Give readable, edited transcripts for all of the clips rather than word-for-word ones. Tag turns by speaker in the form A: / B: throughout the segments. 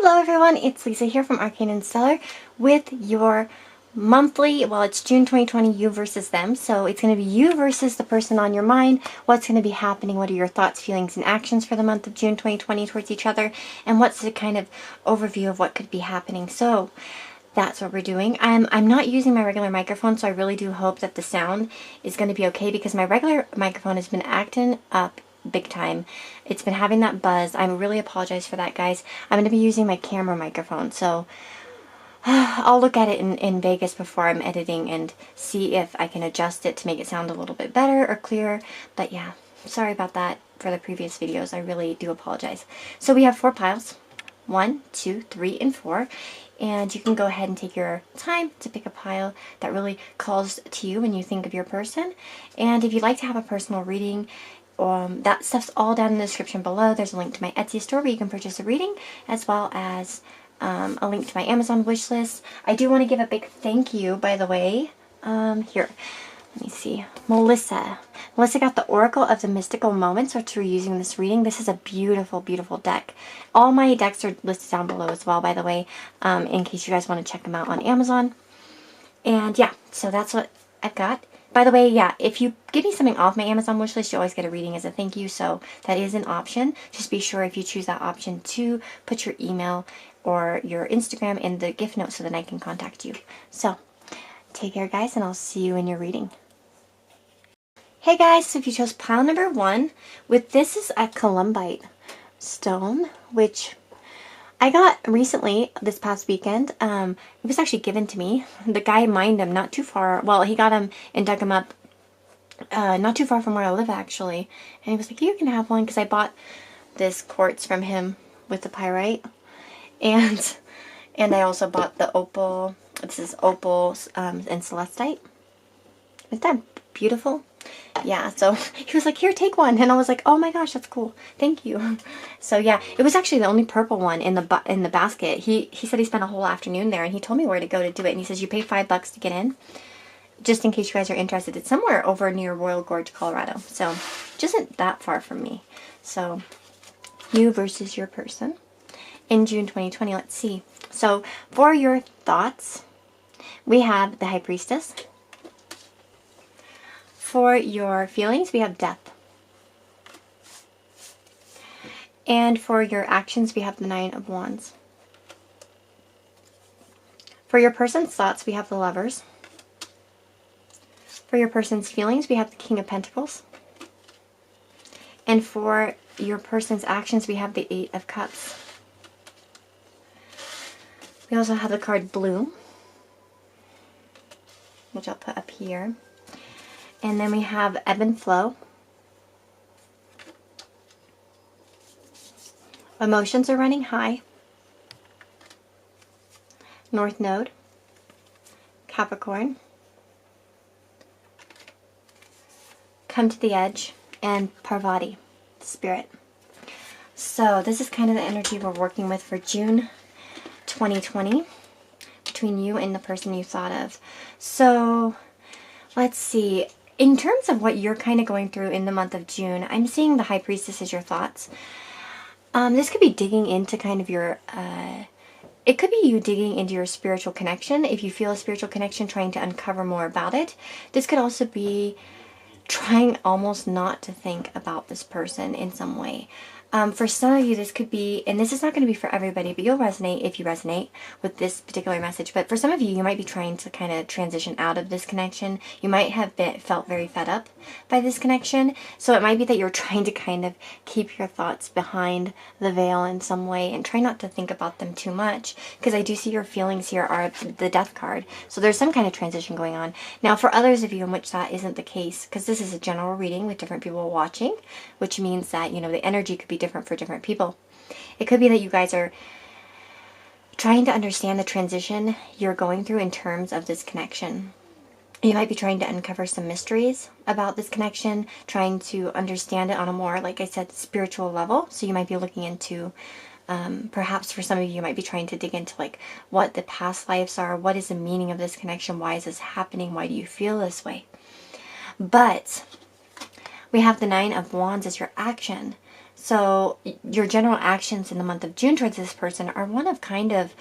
A: Hello everyone, it's Lisa here from Arcane and Stellar with your monthly, well it's June 2020, you versus them. So it's going to be you versus the person on your mind. What's going to be happening? What are your thoughts, feelings, and actions for the month of June 2020 towards each other? And what's the kind of overview of what could be happening? So that's what we're doing. I'm not using my regular microphone, so I really do hope that the sound is going to be okay because my regular microphone has been acting up big time. It's been having that buzz. I really apologize for that, guys. I'm going to be using my camera microphone, so I'll look at it in Vegas before I'm editing and see if I can adjust it to make it sound a little bit better or clearer. But yeah, sorry about that for the previous videos. I really do apologize. So we have 4 piles. 1, 2, 3, and 4. And you can go ahead and take your time to pick a pile that really calls to you when you think of your person. And if you'd like to have a personal reading, that stuff's all down in the description below. There's a link to my Etsy store where you can purchase a reading, as well as a link to my Amazon wish list. I do want to give a big thank you, by the way. Here, let me see. Melissa got the Oracle of the Mystical Moments, which we're using this reading. This is a beautiful, beautiful deck. All my decks are listed down below as well, by the way, in case you guys want to check them out on Amazon. And yeah, so that's what I've got. By the way, yeah, if you give me something off my Amazon wishlist, you always get a reading as a thank you, so that is an option. Just be sure if you choose that option to put your email or your Instagram in the gift note so that I can contact you. So, take care, guys, and I'll see you in your reading. Hey, guys, so if you chose pile number 1, this is a columbite stone, which I got recently, this past weekend. It was actually given to me. The guy mined them not too far. Well, he got them and dug them up not too far from where I live, actually. And he was like, you can have one, because I bought this quartz from him with the pyrite. And I also bought the opal. This is opal and celestite. Isn't that beautiful? Yeah, so he was like, here, take one. And I was like, oh my gosh, that's cool. Thank you. So yeah, it was actually the only purple one in the basket. He said he spent a whole afternoon there, and he told me where to go to do it. And he says, you pay $5 to get in, just in case you guys are interested. It's somewhere over near Royal Gorge, Colorado. So just isn't that far from me. So you versus your person in June 2020. Let's see. So for your thoughts, we have the High Priestess. For your feelings, we have Death. And for your actions, we have the 9 of Wands. For your person's thoughts, we have the Lovers. For your person's feelings, we have the King of Pentacles. And for your person's actions, we have the 8 of Cups. We also have the card Blue, which I'll put up here. And then we have Ebb and Flow. Emotions are running high. North Node. Capricorn. Come to the Edge. And Parvati, Spirit. So this is kind of the energy we're working with for June 2020. Between you and the person you thought of. So let's see. In terms of what you're kind of going through in the month of June, I'm seeing the High Priestess as your thoughts. This could be digging into kind of your, it could be you digging into your spiritual connection. If you feel a spiritual connection, trying to uncover more about it. This could also be trying almost not to think about this person in some way. For some of you, this could be, and this is not going to be for everybody, but you'll resonate if you resonate with this particular message. But for some of you, you might be trying to kind of transition out of this connection. You might have felt very fed up by this connection. So it might be that you're trying to kind of keep your thoughts behind the veil in some way and try not to think about them too much. Because I do see your feelings here are the Death card. So there's some kind of transition going on. Now, for others of you in which that isn't the case, because this is a general reading with different people watching, which means that, you know, the energy could be different for different people. It could be that you guys are trying to understand the transition you're going through in terms of this connection. You might be trying to uncover some mysteries about this connection, trying to understand it on a more, like I said, spiritual level. So you might be looking into, perhaps for some of you, you might be trying to dig into like what the past lives are, what is the meaning of this connection, why is this happening, why do you feel this way? But we have the 9 of Wands as your action. So your general actions in the month of June towards this person are one of kind of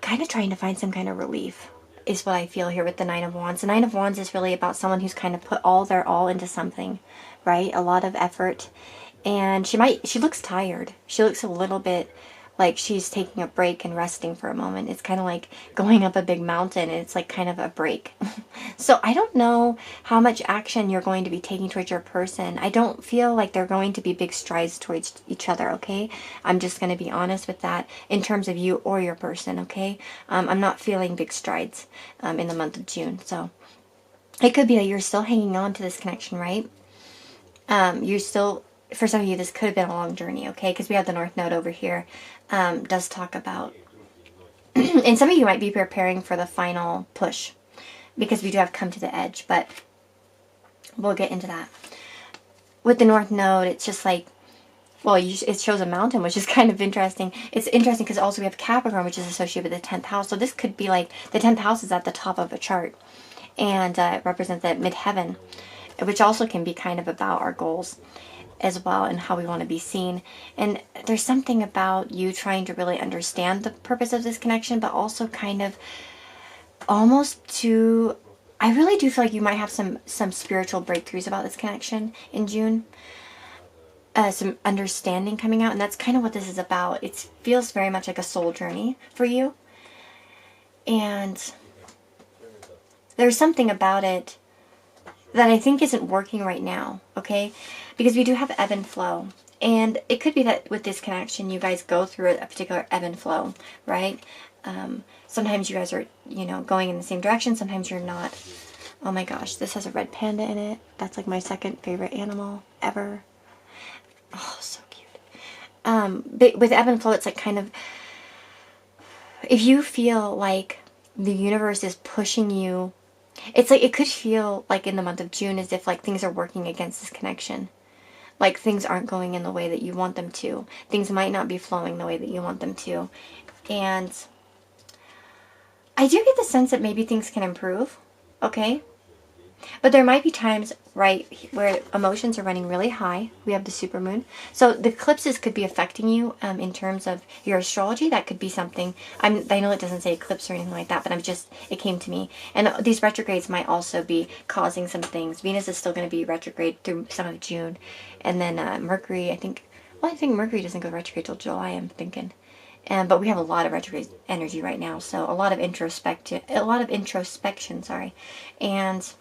A: trying to find some kind of relief, is what I feel here with the Nine of Wands. The Nine of Wands is really about someone who's kind of put all their all into something, right? A lot of effort. And she looks tired. She looks a little bit like she's taking a break and resting for a moment. It's kind of like going up a big mountain, and it's like kind of a break. So I don't know how much action you're going to be taking towards your person. I don't feel like they're going to be big strides towards each other, okay? I'm just going to be honest with that in terms of you or your person, okay? I'm not feeling big strides in the month of June. So it could be that you're still hanging on to this connection, right? You're still... For some of you, this could have been a long journey, okay? Because we have the North Node over here. Does talk about... and some of you might be preparing for the final push, because we do have come to the edge, but we'll get into that. With the North Node, it's just like... Well, it shows a mountain, which is kind of interesting. It's interesting because also we have Capricorn, which is associated with the 10th house. So this could be like... The 10th house is at the top of a chart. And it represents that midheaven, which also can be kind of about our goals as well, and how we want to be seen. And there's something about you trying to really understand the purpose of this connection, but also kind of almost to... I really do feel like you might have some spiritual breakthroughs about this connection in June. Some understanding coming out, and that's kind of what this is about. It feels very much like a soul journey for you. And there's something about it that I think isn't working right now, okay? Because we do have ebb and flow. And it could be that with this connection, you guys go through a particular ebb and flow, right? Sometimes you guys are, going in the same direction. Sometimes you're not. Oh my gosh, this has a red panda in it. That's like my second favorite animal ever. Oh, so cute. But with ebb and flow, it's like kind of... If you feel like the universe is pushing you... It's like, it could feel like in the month of June as if like things are working against this connection. Like things aren't going in the way that you want them to. Things might not be flowing the way that you want them to. And I do get the sense that maybe things can improve, okay? But there might be times, right, where emotions are running really high. We have the supermoon. So the eclipses could be affecting you in terms of your astrology. That could be something. I know it doesn't say eclipse or anything like that, but it came to me. And these retrogrades might also be causing some things. Venus is still going to be retrograde through some of June. And then Mercury, I think Mercury doesn't go retrograde till July, I'm thinking. But we have a lot of retrograde energy right now. So a lot of introspection, And...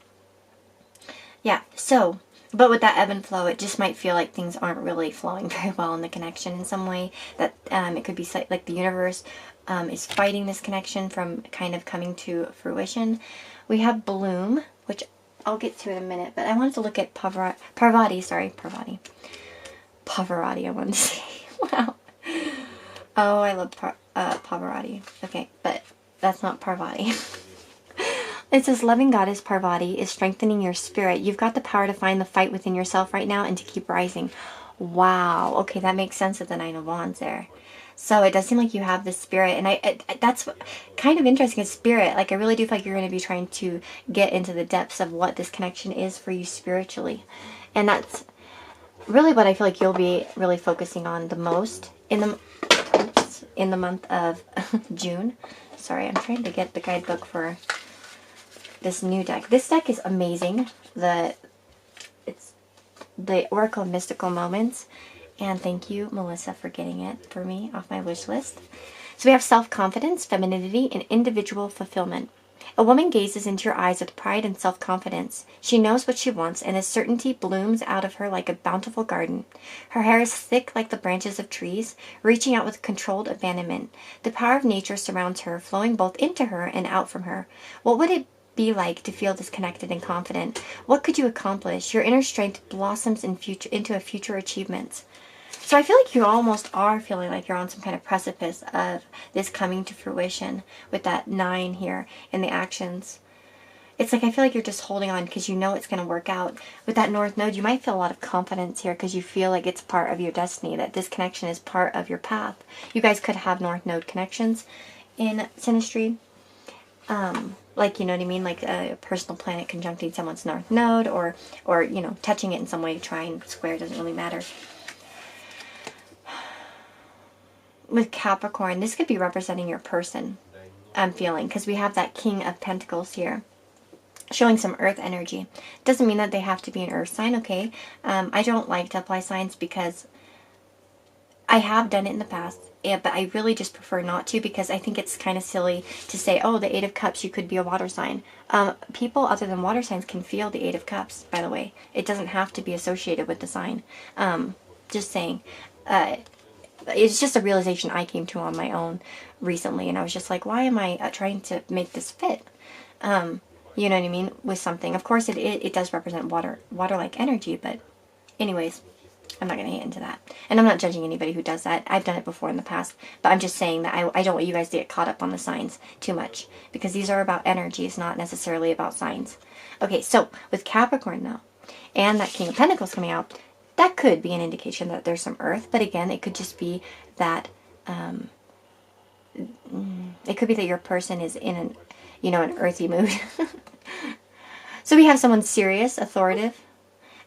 A: yeah, so, but with that ebb and flow, it just might feel like things aren't really flowing very well in the connection in some way. That it could be like the universe is fighting this connection from kind of coming to fruition. We have Bloom, which I'll get to in a minute, but I wanted to look at Parvati, I wanted to say. Wow. Oh, I love Pavarotti. Okay, but that's not Parvati. It says, loving goddess Parvati is strengthening your spirit. You've got the power to find the fight within yourself right now and to keep rising. Wow. Okay, that makes sense with the Nine of Wands there. So it does seem like you have this spirit. And that's kind of interesting, is spirit. Like, I really do feel like you're going to be trying to get into the depths of what this connection is for you spiritually. And that's really what I feel like you'll be really focusing on the most in the month of June. Sorry, I'm trying to get the guidebook for... this new deck. This deck is amazing. It's the Oracle of Mystical Moments. And thank you, Melissa, for getting it for me off my wish list. So we have self-confidence, femininity, and individual fulfillment. A woman gazes into your eyes with pride and self-confidence. She knows what she wants, and as certainty blooms out of her like a bountiful garden. Her hair is thick like the branches of trees, reaching out with controlled abandonment. The power of nature surrounds her, flowing both into her and out from her. What would it be like to feel disconnected and confident? What could you accomplish? Your inner strength blossoms into a future achievement. So I feel like you almost are feeling like you're on some kind of precipice of this coming to fruition with that 9 here in the actions. It's like I feel like you're just holding on because you know it's going to work out. With that North Node, you might feel a lot of confidence here because you feel like it's part of your destiny, that this connection is part of your path. You guys could have North Node connections in synastry. Like, you know what I mean? Like a personal planet conjuncting someone's north node, or, you know, touching it in some way to try and square, doesn't really matter. With Capricorn, this could be representing your person, I'm feeling, because we have that King of Pentacles here, showing some earth energy. Doesn't mean that they have to be an earth sign, okay? I don't like to apply signs because I have done it in the past, but I really just prefer not to, because I think it's kind of silly to say, oh, the Eight of Cups, you could be a water sign. People other than water signs can feel the Eight of Cups, by the way. It doesn't have to be associated with the sign. Just saying. It's just a realization I came to on my own recently, and I was just like, why am I trying to make this fit? You know what I mean? With something. Of course, it does represent water-like energy, but anyways, I'm not going to get into that. And I'm not judging anybody who does that. I've done it before in the past, but I'm just saying that I don't want you guys to get caught up on the signs too much, because these are about energies, not necessarily about signs. Okay, so with Capricorn, though, and that King of Pentacles coming out, that could be an indication that there's some earth, but again, it could just be that, it could be that your person is in an, you know, an earthy mood. So we have someone serious, authoritative,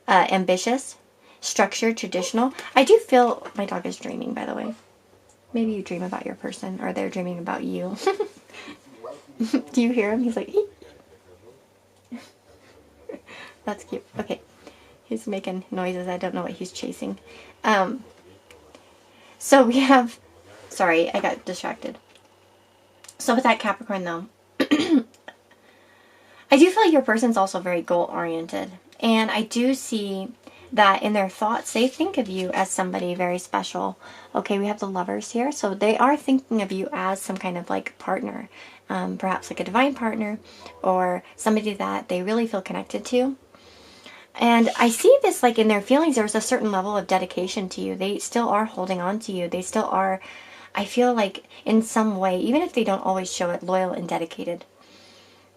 A: ambitious, structured, traditional. I do feel, my dog is dreaming, by the way. Maybe you dream about your person, or they're dreaming about you. Do you hear him? He's like, that's cute. Okay. He's making noises. I don't know what he's chasing. So we have... Sorry, I got distracted. So with that Capricorn, though, I do feel like your person's also very goal-oriented. And I do see that in their thoughts, they think of you as somebody very special. Okay, we have the Lovers here. So they are thinking of you as some kind of like partner. Perhaps like a divine partner, or somebody that they really feel connected to. And I see this like in their feelings, there's a certain level of dedication to you. They still are holding on to you. They still are, I feel like in some way, even if they don't always show it, loyal and dedicated.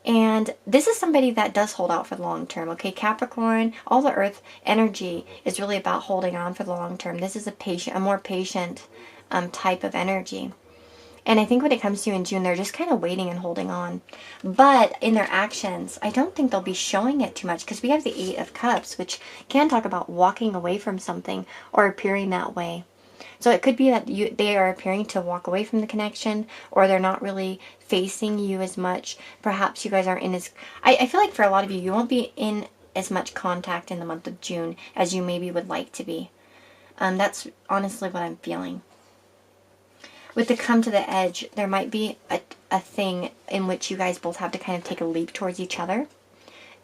A: And this is somebody that does hold out for the long term. Okay, Capricorn, all the earth energy is really about holding on for the long term. This is a more patient type of energy. And I think when it comes to you in June, they're just kind of waiting and holding on. But in their actions, I don't think they'll be showing it too much, because we have the Eight of Cups, which can talk about walking away from something or appearing that way. So it could be that they are appearing to walk away from the connection, or they're not really facing you as much. Perhaps you guys aren't in as... I feel like for a lot of you, you won't be in as much contact in the month of June as you maybe would like to be. That's honestly what I'm feeling. With the come to the edge, there might be a thing in which you guys both have to kind of take a leap towards each other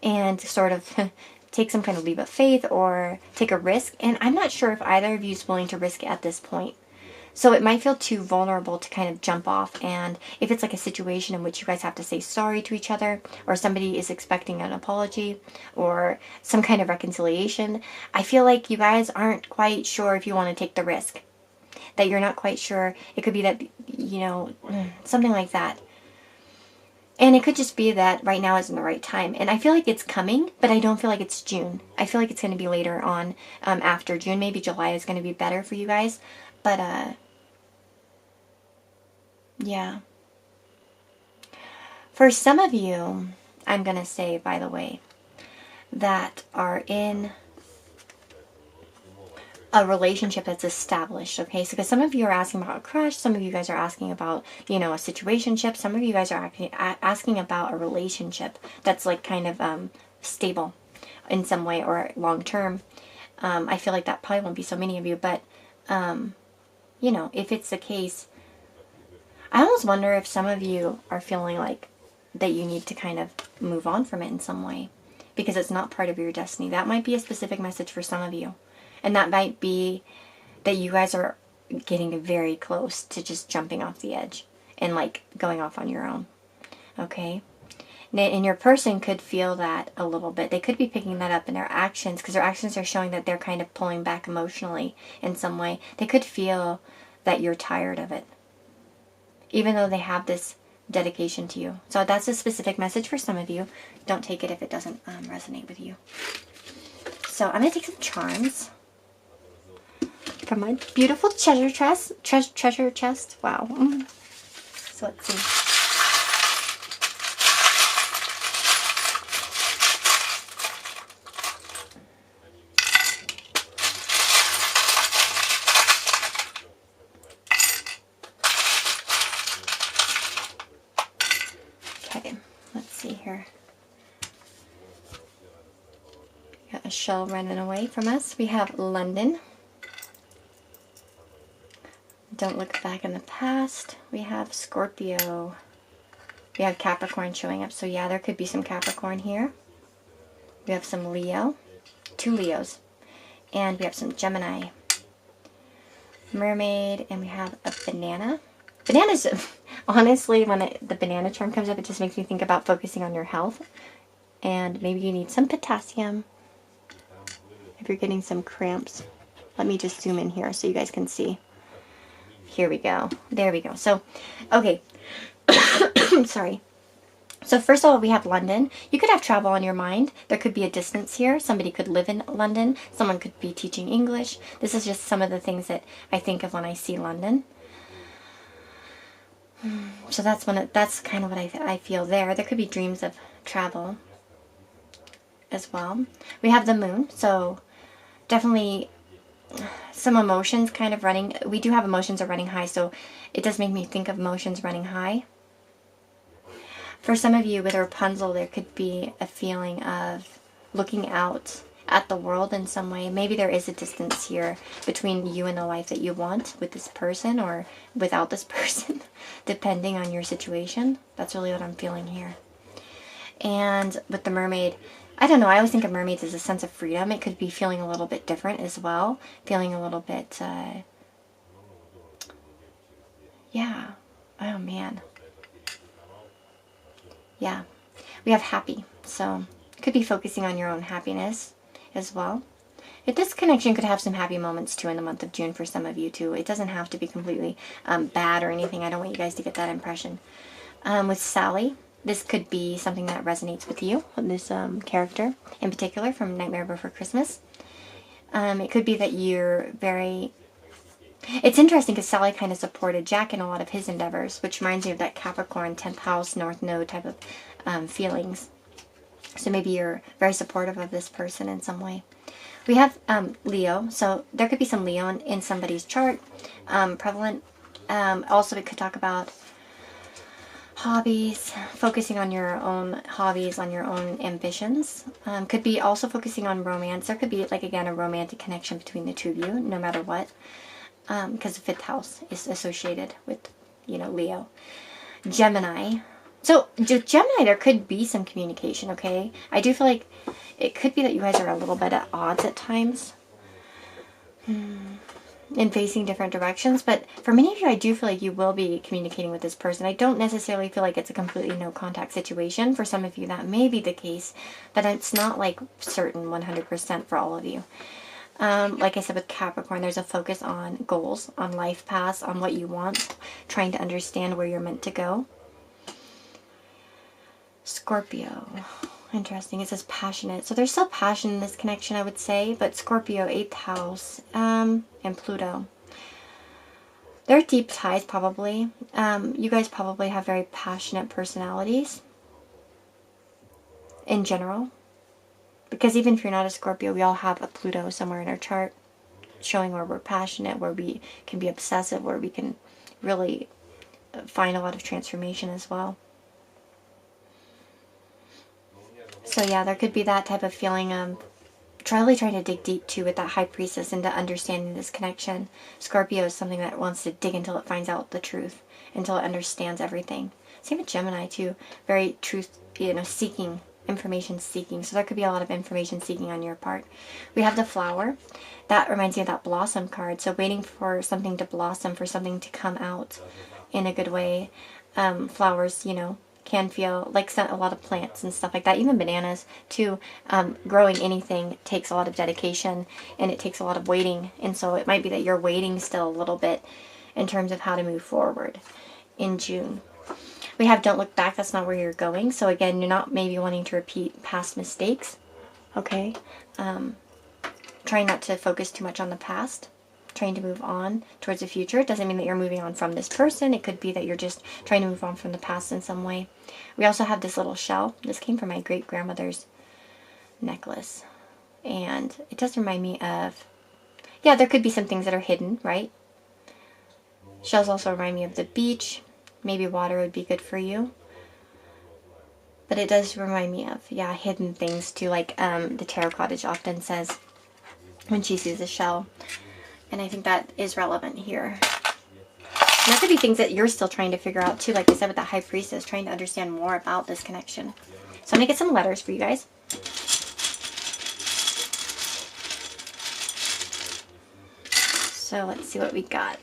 A: and sort of take some kind of leap of faith or take a risk. And I'm not sure if either of you is willing to risk it at this point. So it might feel too vulnerable to kind of jump off. And if it's like a situation in which you guys have to say sorry to each other, or somebody is expecting an apology or some kind of reconciliation, I feel like you guys aren't quite sure if you want to take the risk. That you're not quite sure. It could be that, you know, something like that. And it could just be that right now isn't the right time. And I feel like it's coming, but I don't feel like it's June. I feel like it's going to be later on after June. Maybe July is going to be better for you guys. But, yeah. For some of you, I'm going to say, by the way, that are in a relationship that's established, okay? So because some of you are asking about a crush, some of you guys are asking about, you know, a situationship, some of you guys are asking about a relationship that's like kind of stable in some way or long term. I feel like that probably won't be so many of you, but you know, if it's the case, I almost wonder if some of you are feeling like that you need to kind of move on from it in some way because it's not part of your destiny. That might be a specific message for some of you. And that might be that you guys are getting very close to just jumping off the edge and like going off on your own. Okay? And your person could feel that a little bit. They could be picking that up in their actions because their actions are showing that they're kind of pulling back emotionally in some way. They could feel that you're tired of it, even though they have this dedication to you. So that's a specific message for some of you. Don't take it if it doesn't resonate with you. So I'm going to take some charms from my beautiful treasure chest. Wow. So let's see. here? Got a shell running away from us. We have London. Don't look back in the past. We have Scorpio. We have Capricorn showing up. So yeah, there could be some Capricorn here. We have some Leo. 2 Leos. And we have some Gemini. Mermaid. And we have a banana. Bananas, honestly, when the banana charm comes up, it just makes me think about focusing on your health. And maybe you need some potassium. If you're getting some cramps. Let me just zoom in here so you guys can see. Here we go. There we go. So, okay. Sorry. So first of all, we have London. You could have travel on your mind. There could be a distance here. Somebody could live in London. Someone could be teaching English. This is just some of the things that I think of when I see London. So that's kind of what I feel there. There could be dreams of travel as well. We have the moon. So definitely some emotions kind of running. We do have emotions are running high. So it does make me think of emotions running high. For some of you with Rapunzel, there could be a feeling of looking out at the world in some way. Maybe there is a distance here between you and the life that you want with this person or without this person, depending on your situation. That's really what I'm feeling here. And with the mermaid, I don't know, I always think of mermaids as a sense of freedom. It could be feeling a little bit different as well. Feeling a little bit, yeah, oh man. Yeah, we have happy, so it could be focusing on your own happiness as well. This connection could have some happy moments too in the month of June for some of you too. It doesn't have to be completely bad or anything. I don't want you guys to get that impression. With Sally, this could be something that resonates with you, this character in particular from Nightmare Before Christmas. It could be that you're very... It's interesting because Sally kind of supported Jack in a lot of his endeavors, which reminds me of that Capricorn 10th house, North Node type of feelings. So maybe you're very supportive of this person in some way. We have Leo, so there could be some Leo in somebody's chart, prevalent. Also, we could talk about hobbies, focusing on your own hobbies, on your own ambitions. Could be also focusing on romance. There could be, like, again, a romantic connection between the two of you, no matter what. Because the 5th house is associated with, Leo. Gemini. So, Gemini, there could be some communication, okay? I do feel like it could be that you guys are a little bit at odds at times. In facing different directions. But for many of you, I do feel like you will be communicating with this person. I don't necessarily feel like it's a completely no contact situation. For some of you, that may be the case. But it's not, like, certain 100% for all of you. Like I said with Capricorn, there's a focus on goals, on life paths, on what you want, trying to understand where you're meant to go. Scorpio. Interesting. It says passionate. So there's still passion in this connection, I would say. But Scorpio, 8th house, and Pluto. There are deep ties, probably. You guys probably have very passionate personalities. In general. Because even if you're not a Scorpio, we all have a Pluto somewhere in our chart showing where we're passionate, where we can be obsessive, where we can really find a lot of transformation as well. So yeah, there could be that type of feeling of really trying to dig deep too with that High Priestess into understanding this connection. Scorpio is something that wants to dig until it finds out the truth, until it understands everything. Same with Gemini too, very truth, seeking. Information seeking. So there could be a lot of information seeking on your part. We have the flower. That reminds me of that blossom card. So waiting for something to blossom, for something to come out in a good way. Flowers, can feel like a lot of plants and stuff like that. Even bananas too. Growing anything takes a lot of dedication and it takes a lot of waiting. And so it might be that you're waiting still a little bit in terms of how to move forward in June. We have don't look back, that's not where you're going. So again, you're not maybe wanting to repeat past mistakes. Okay? Trying not to focus too much on the past. Trying to move on towards the future. It doesn't mean that you're moving on from this person. It could be that you're just trying to move on from the past in some way. We also have this little shell. This came from my great-grandmother's necklace. And it does remind me of... Yeah, there could be some things that are hidden, right? Shells also remind me of the beach. Maybe water would be good for you. But it does remind me of, yeah, hidden things too, like the tarot cottage often says when she sees a shell. And I think that is relevant here. And that could be things that you're still trying to figure out too, like I said with the High Priestess, trying to understand more about this connection. So I'm going to get some letters for you guys. So let's see what we got.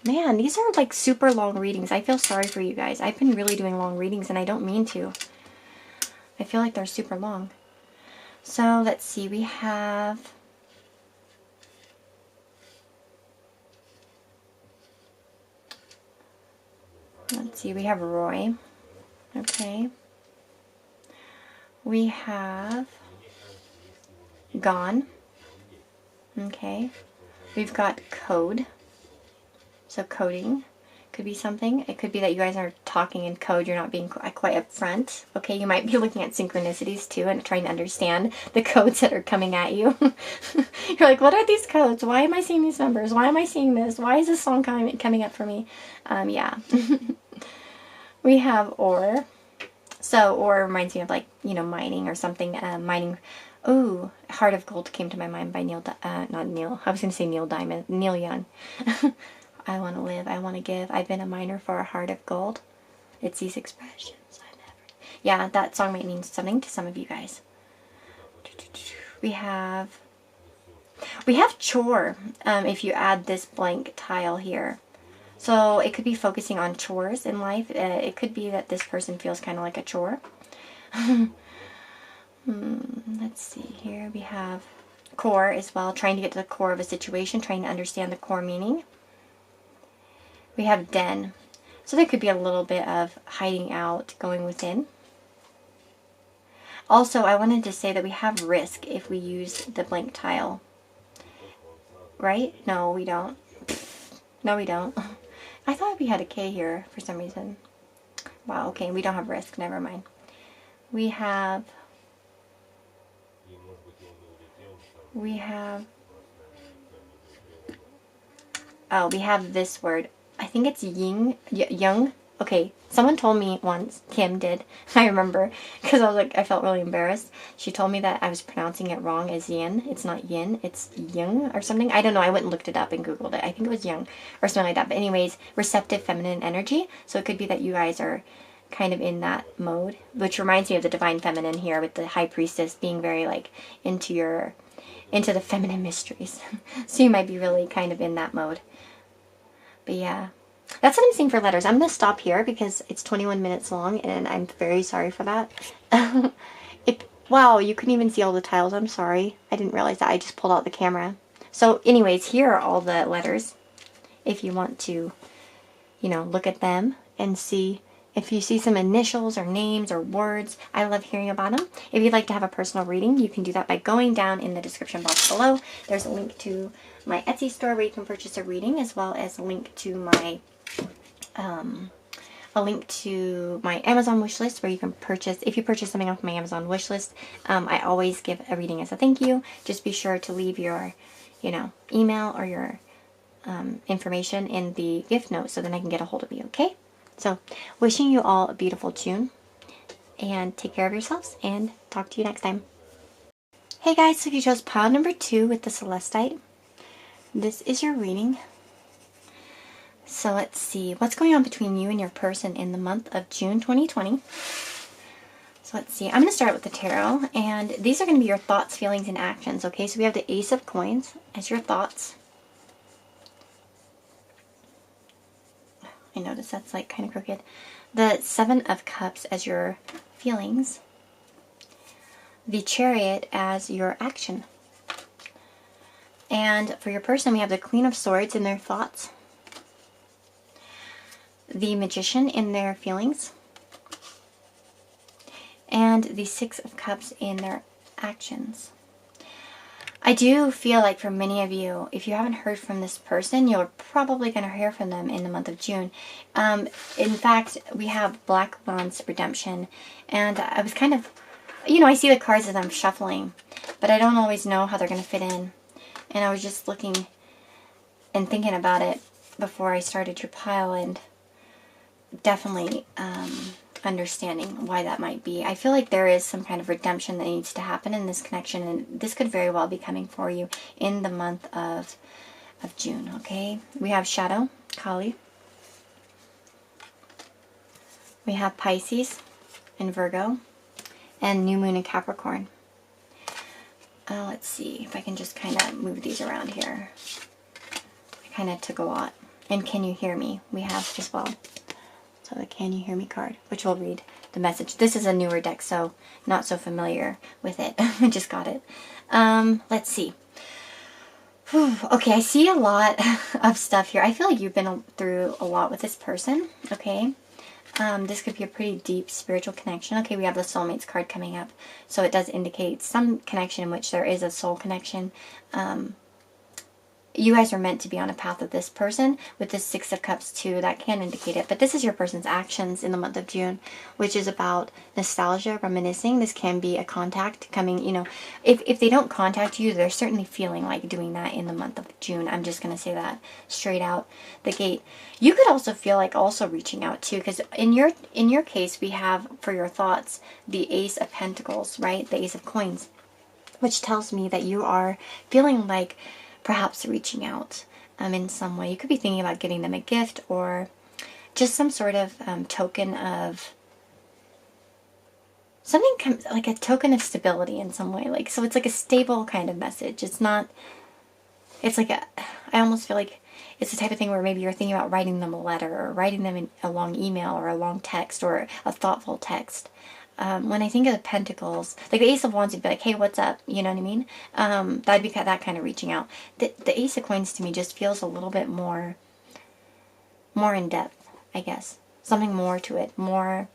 A: Man, these are like super long readings. I feel sorry for you guys. I've been really doing long readings and I don't mean to. I feel like they're super long. So let's see, we have... Let's see, we have Roy. Okay. We have Gone. Okay. We've got Code. So coding could be something. It could be that you guys are talking in code. You're not being quite upfront. Okay, you might be looking at synchronicities too and trying to understand the codes that are coming at you. You're like, what are these codes? Why am I seeing these numbers? Why am I seeing this? Why is this song coming up for me? Yeah. We have Ore. So Ore reminds me of like, you know, mining or something. Mining. Ooh, Heart of Gold came to my mind by Neil Young. I want to live, I want to give. I've been a miner for a heart of gold. It's these expressions I never... Yeah, that song might mean something to some of you guys. We have chore, if you add this blank tile here. So it could be focusing on chores in life. It could be that this person feels kind of like a chore. Let's see here. We have core as well, trying to get to the core of a situation, trying to understand the core meaning. We have den. So there could be a little bit of hiding out, going within. Also, I wanted to say that we have risk if we use the blank tile. Right? No, we don't. No, we don't. I thought we had a K here for some reason. Wow, okay, we don't have risk. Never mind. We have... Oh, we have this word. I think it's young. Okay, someone told me once, Kim did, I remember, because I was like, I felt really embarrassed. She told me that I was pronouncing it wrong as yin. It's not yin, it's young or something. I don't know, I went and looked it up and Googled it. I think it was young or something like that. But anyways, receptive feminine energy. So it could be that you guys are kind of in that mode, which reminds me of the divine feminine here with the High Priestess being very like into the feminine mysteries. So you might be really kind of in that mode. But yeah, that's what I'm seeing for letters. I'm going to stop here because it's 21 minutes long and I'm very sorry for that. Wow, you couldn't even see all the tiles. I'm sorry. I didn't realize that. I just pulled out the camera. So anyways, here are all the letters. If you want to, you know, look at them and see if you see some initials or names or words. I love hearing about them. If you'd like to have a personal reading, you can do that by going down in the description box below. There's a link to my Etsy store where you can purchase a reading, as well as a link to my Amazon wishlist where you can purchase, if you purchase something off my Amazon wishlist, I always give a reading as a thank you. Just be sure to leave your, you know, email or your information in the gift note so then I can get a hold of you, okay? So, wishing you all a beautiful June, and take care of yourselves, and talk to you next time. Hey guys, so if you chose pile number 2 with the Celestite, this is your reading. So let's see, what's going on between you and your person in the month of June 2020. So let's see, I'm going to start with the tarot, and these are going to be your thoughts, feelings, and actions, okay? So we have the Ace of Coins as your thoughts. I notice that's like kind of crooked. The Seven of Cups as your feelings. The Chariot as your action. And for your person, we have the Queen of Swords in their thoughts. The Magician in their feelings. And the Six of Cups in their actions. I do feel like for many of you, if you haven't heard from this person, you're probably going to hear from them in the month of June. In fact, we have Black Bond's Redemption, and I was kind of, you know, I see the cards as I'm shuffling, but I don't always know how they're going to fit in. And I was just looking and thinking about it before I started your pile, and definitely understanding why that might be. I feel like there is some kind of redemption that needs to happen in this connection, and this could very well be coming for you in the month of June, okay? We have Shadow, Kali. We have Pisces and Virgo, and New Moon in Capricorn. Let's see if I can just kind of move these around here. I kind of took a lot. And Can You Hear Me? We have as well. So the Can You Hear Me card, which will read the message. This is a newer deck, so not so familiar with it. I just got it. Let's see. Whew. Okay, I see a lot of stuff here. I feel like you've been through a lot with this person, okay? This could be a pretty deep spiritual connection. Okay, we have the soulmates card coming up. So it does indicate some connection in which there is a soul connection. You guys are meant to be on a path with this person. With this Six of Cups too, that can indicate it. But this is your person's actions in the month of June, which is about nostalgia, reminiscing. This can be a contact coming, you know. If they don't contact you, they're certainly feeling like doing that in the month of June. I'm just going to say that straight out the gate. You could also feel like also reaching out too, because in your case, we have, for your thoughts, the Ace of Pentacles, right? The Ace of Coins, which tells me that you are feeling like perhaps reaching out in some way. You could be thinking about getting them a gift or just some sort of token of something, like a token of stability in some way. Like, so it's like a stable kind of message. It's not, it's like I almost feel like it's the type of thing where maybe you're thinking about writing them a letter or writing them in a long email or a long text or a thoughtful text. When I think of the Pentacles, like the Ace of Wands would be like, hey, what's up? You know what I mean? That'd be that kind of reaching out. The Ace of Coins to me just feels a little bit more in depth, I guess. Something more to it. More.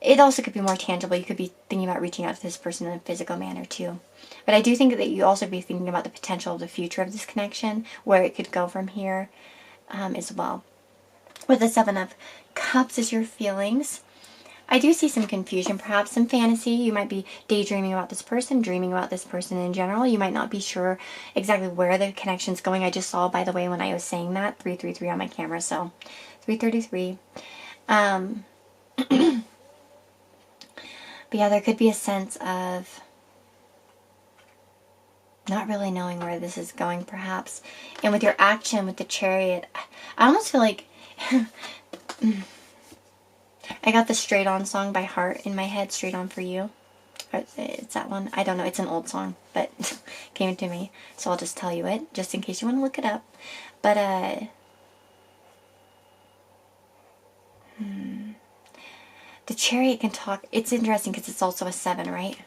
A: It also could be more tangible. You could be thinking about reaching out to this person in a physical manner too. But I do think that you also be thinking about the potential of the future of this connection, where it could go from here as well. With the Seven of Cups is your feelings. I do see some confusion, perhaps some fantasy. You might be daydreaming about this person, dreaming about this person in general. You might not be sure exactly where the connection's going. I just saw, by the way, when I was saying that, 333 on my camera, so 333. But yeah, there could be a sense of not really knowing where this is going, perhaps. And with your action, with the Chariot, I almost feel like... I got the Straight On song by Heart in my head, Straight On For You. It's that one. I don't know. It's an old song, but it came to me. So I'll just tell you it, just in case you want to look it up. But, the Chariot can talk... It's interesting because it's also a 7, right?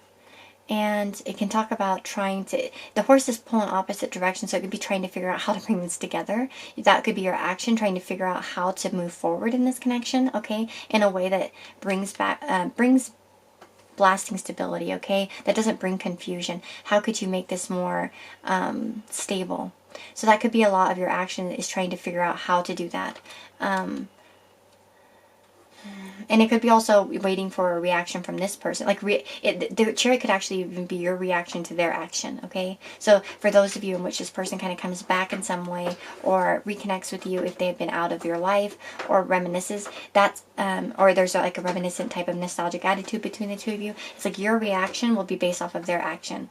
A: And it can talk about trying to... The horses pull in opposite directions, so it could be trying to figure out how to bring this together. That could be your action, trying to figure out how to move forward in this connection, okay? In a way that brings lasting stability, okay? That doesn't bring confusion. How could you make this more stable? So that could be a lot of your action, is trying to figure out how to do that. And it could be also waiting for a reaction from this person. Like, the Chariot could actually even be your reaction to their action, okay? So, for those of you in which this person kind of comes back in some way, or reconnects with you if they've been out of your life, or reminisces, that's, or there's like a reminiscent type of nostalgic attitude between the two of you, it's like your reaction will be based off of their action.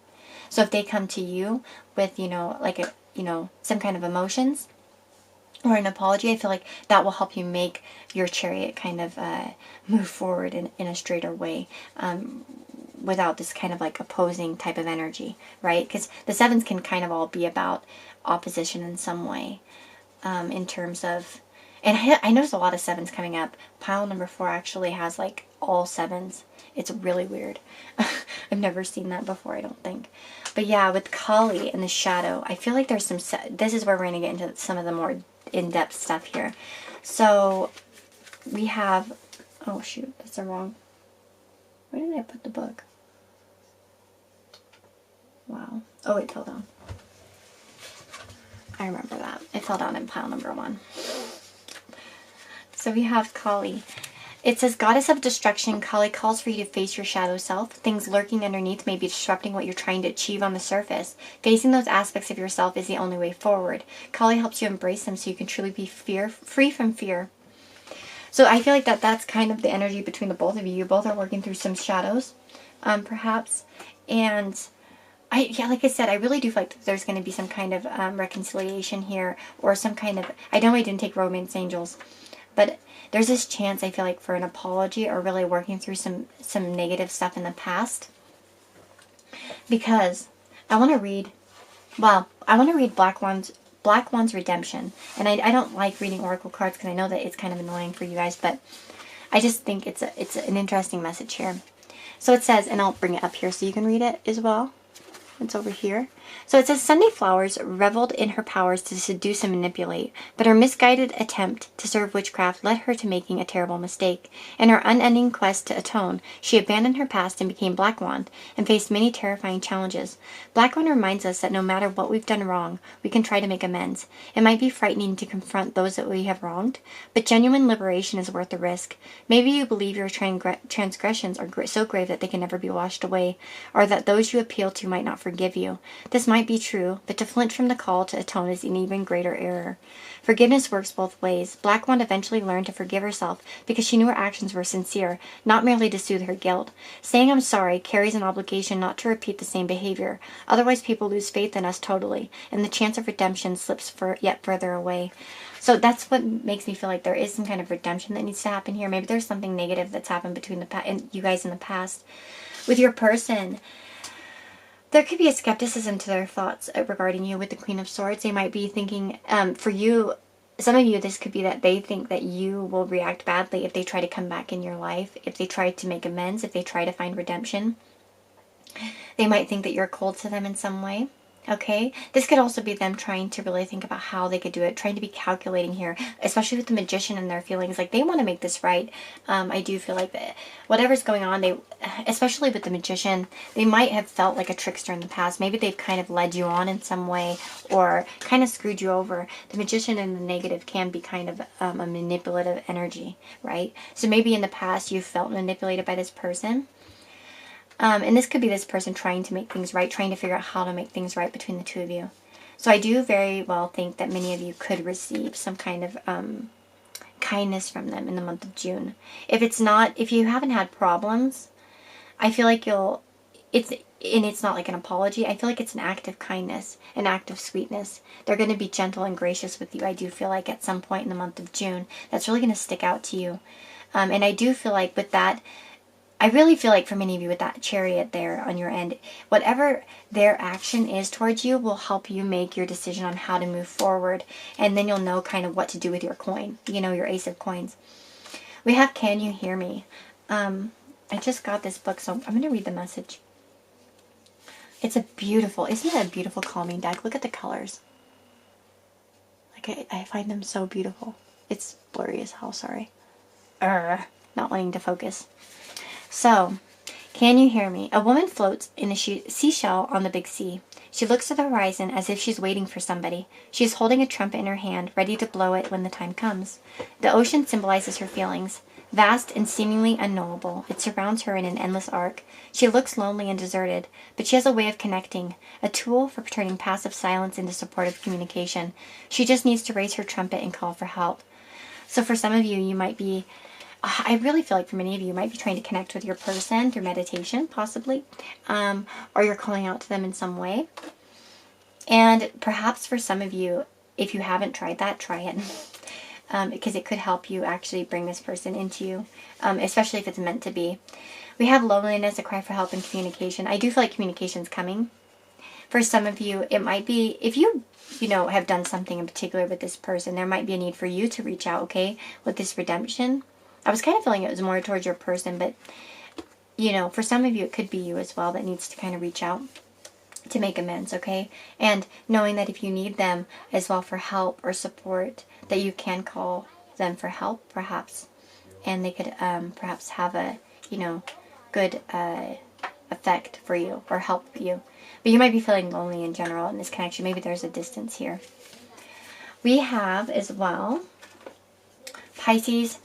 A: So if they come to you with, you know, like a, you know, some kind of emotions, or an apology, I feel like that will help you make your Chariot kind of move forward in a straighter way, without this kind of like opposing type of energy, right? Because the 7s can kind of all be about opposition in some way, in terms of... And I noticed a lot of 7s coming up. Pile number 4 actually has like all 7s. It's really weird. I've never seen that before, I don't think. But yeah, with Kali and the Shadow, I feel like there's some... This is where we're going to get into some of the more in-depth stuff here. So we have... Oh shoot, that's the wrong... Where did I put the book? Wow. Oh, it fell down. I remember that. It fell down in pile number 1. So we have Kali. It says, Goddess of Destruction, Kali calls for you to face your shadow self. Things lurking underneath may be disrupting what you're trying to achieve on the surface. Facing those aspects of yourself is the only way forward. Kali helps you embrace them so you can truly be free from fear. So I feel like that's kind of the energy between the both of you. You both are working through some shadows, perhaps. And like I said, I really do feel like there's going to be some kind of reconciliation here, or some kind of, I know I didn't take romance angels, but there's this chance, I feel like, for an apology, or really working through some negative stuff in the past. Because I want to read Black One's Redemption. And I don't like reading oracle cards because I know that it's kind of annoying for you guys, but I just think it's an interesting message here. So it says, and I'll bring it up here so you can read it as well. It's over here. So it says, Sunday Flowers reveled in her powers to seduce and manipulate, but her misguided attempt to serve witchcraft led her to making a terrible mistake. In her unending quest to atone, she abandoned her past and became Black Wand, and faced many terrifying challenges. Black Wand reminds us that no matter what we've done wrong, we can try to make amends. It might be frightening to confront those that we have wronged, but genuine liberation is worth the risk. Maybe you believe your transgressions are so grave that they can never be washed away, or that those you appeal to might not forgive you. This might be true, but to flinch from the call to atone is an even greater error. Forgiveness works both ways. Black Wand eventually learned to forgive herself because she knew her actions were sincere, not merely to soothe her guilt. Saying I'm sorry carries an obligation not to repeat the same behavior. Otherwise, people lose faith in us totally, and the chance of redemption slips yet further away. So that's what makes me feel like there is some kind of redemption that needs to happen here. Maybe there's something negative that's happened between you guys in the past. With your person, there could be a skepticism to their thoughts regarding you with the Queen of Swords. They might be thinking, for you, some of you, this could be that they think that you will react badly if they try to come back in your life, if they try to make amends, if they try to find redemption. They might think that you're cold to them in some way. Okay, this could also be them trying to really think about how they could do it, trying to be calculating here, especially with the Magician and their feelings. Like, they want to make this right. I do feel like that whatever's going on, especially with the Magician, they might have felt like a trickster in the past. Maybe they've kind of led you on in some way, or kind of screwed you over. The Magician in the negative can be kind of a manipulative energy, right? So maybe in the past you felt manipulated by this person. And this could be this person trying to make things right, trying to figure out how to make things right between the two of you. So I do very well think that many of you could receive some kind of kindness from them in the month of June. If you haven't had problems, I feel like it's not like an apology. I feel like it's an act of kindness, an act of sweetness. They're going to be gentle and gracious with you, I do feel like, at some point in the month of June. That's really going to stick out to you. And I do feel like with that, I really feel like for many of you with that Chariot there on your end, whatever their action is towards you will help you make your decision on how to move forward. And then you'll know kind of what to do with your coin, your Ace of Coins. We have Can You Hear Me? I just got this book, so I'm going to read the message. Isn't it a beautiful calming deck? Look at the colors. Like, I find them so beautiful. It's blurry as hell, sorry. Not wanting to focus. So, can you hear me? A woman floats in a seashell on the big sea. She looks to the horizon as if she's waiting for somebody. She is holding a trumpet in her hand, ready to blow it when the time comes. The ocean symbolizes her feelings. Vast and seemingly unknowable, it surrounds her in an endless arc. She looks lonely and deserted, but she has a way of connecting, a tool for turning passive silence into supportive communication. She just needs to raise her trumpet and call for help. So for some of you, you might be... I really feel like for many of you, you might be trying to connect with your person through meditation, possibly, or you're calling out to them in some way. And perhaps for some of you, if you haven't tried that, try it, because it could help you actually bring this person into you, especially if it's meant to be. We have loneliness, a cry for help, and communication. I do feel like communication's coming. For some of you, it might be, if you have done something in particular with this person, there might be a need for you to reach out, okay, with this redemption. I was kind of feeling it was more towards your person, but, for some of you, it could be you as well that needs to kind of reach out to make amends, okay? And knowing that if you need them as well for help or support, that you can call them for help, perhaps. And they could perhaps have a, good effect for you or help you. But you might be feeling lonely in general in this connection. Maybe there's a distance here. We have as well Pisces.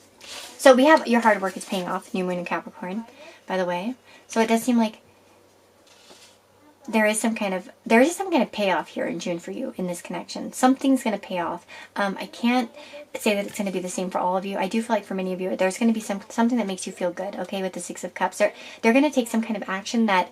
A: So we have your hard work is paying off, new moon in Capricorn, by the way. So it does seem like there is some kind of payoff here in June for you in this connection. Something's going to pay off. I can't say that it's going to be the same for all of you. I do feel like for many of you, there's going to be something that makes you feel good, okay, with the Six of Cups. They're going to take some kind of action that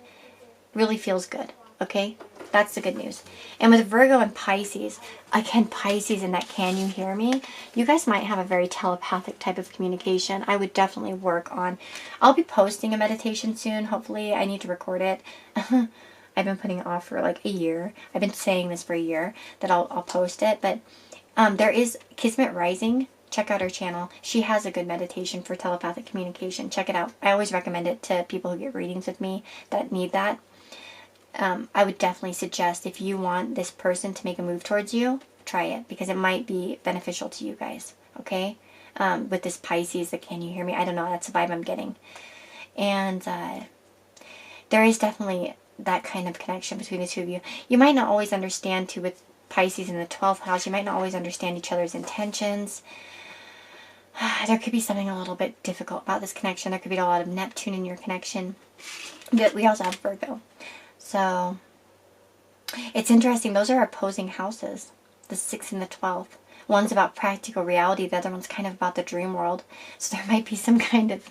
A: really feels good, okay? That's the good news. And with Virgo and Pisces, again, Pisces and that can you hear me? You guys might have a very telepathic type of communication. I would definitely work on, I'll be posting a meditation soon. Hopefully, I need to record it. I've been putting it off for like a year. I've been saying this for a year that I'll post it. But there is Kismet Rising. Check out her channel. She has a good meditation for telepathic communication. Check it out. I always recommend it to people who get readings with me that need that. I would definitely suggest if you want this person to make a move towards you, try it. Because it might be beneficial to you guys. Okay? With this Pisces, the can you hear me? I don't know. That's the vibe I'm getting. And there is definitely that kind of connection between the two of you. You might not always understand, too, with Pisces in the 12th house. You might not always understand each other's intentions. There could be something a little bit difficult about this connection. There could be a lot of Neptune in your connection. But we also have Virgo. So, it's interesting. Those are opposing houses. The 6th and the 12th. One's about practical reality. The other one's kind of about the dream world. So there might be some kind of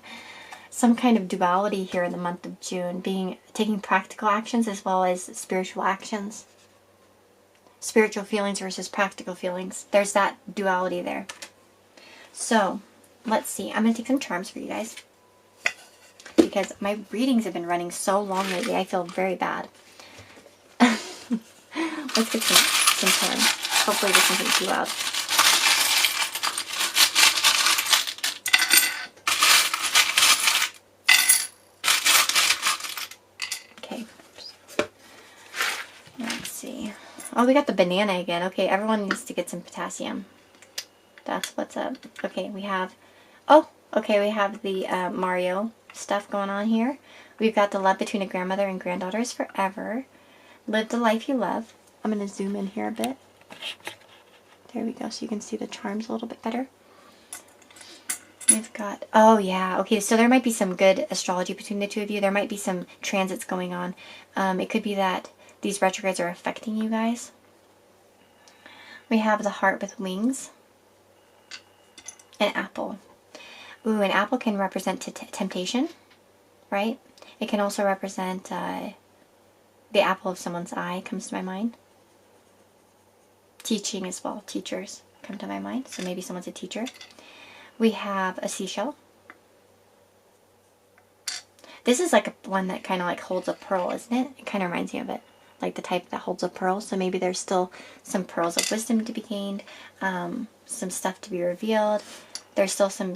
A: duality here in the month of June, taking practical actions as well as spiritual actions. Spiritual feelings versus practical feelings. There's that duality there. So, let's see. I'm going to take some charms for you guys. Because my readings have been running so long lately, I feel very bad. Let's get some charms. Hopefully this isn't too loud. Oh, we got the banana again. Okay, everyone needs to get some potassium. That's what's up. Okay, we have... Oh, okay, we have the Mario stuff going on here. We've got the love between a grandmother and granddaughter is forever. Live the life you love. I'm going to zoom in here a bit. There we go, so you can see the charms a little bit better. We've got... Oh, yeah. Okay, so there might be some good astrology between the two of you. There might be some transits going on. It could be that these retrogrades are affecting you guys. We have the heart with wings. An apple. Ooh, an apple can represent temptation, right? It can also represent the apple of someone's eye comes to my mind. Teaching as well. Teachers come to my mind. So maybe someone's a teacher. We have a seashell. This is like one that kind of like holds a pearl, isn't it? It kind of reminds me of it. Like the type that holds a pearl. So maybe there's still some pearls of wisdom to be gained. Some stuff to be revealed. There's still some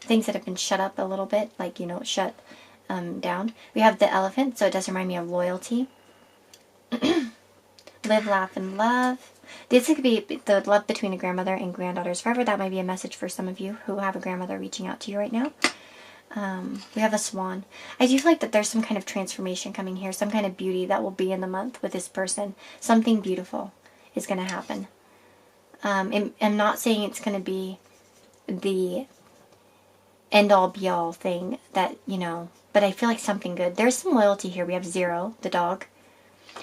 A: things that have been shut up a little bit. Like, you know, shut down. We have the elephant. So it does remind me of loyalty. Live, laugh, and love. This could be the love between a grandmother and granddaughters forever. That might be a message for some of you who have a grandmother reaching out to you right now. We have a swan. I do feel like that there's some kind of transformation coming here. Some kind of beauty that will be in the month with this person. Something beautiful is going to happen. I'm not saying it's going to be the end-all be-all thing that, you know, but I feel like something good. There's some loyalty here. We have Zero, the dog.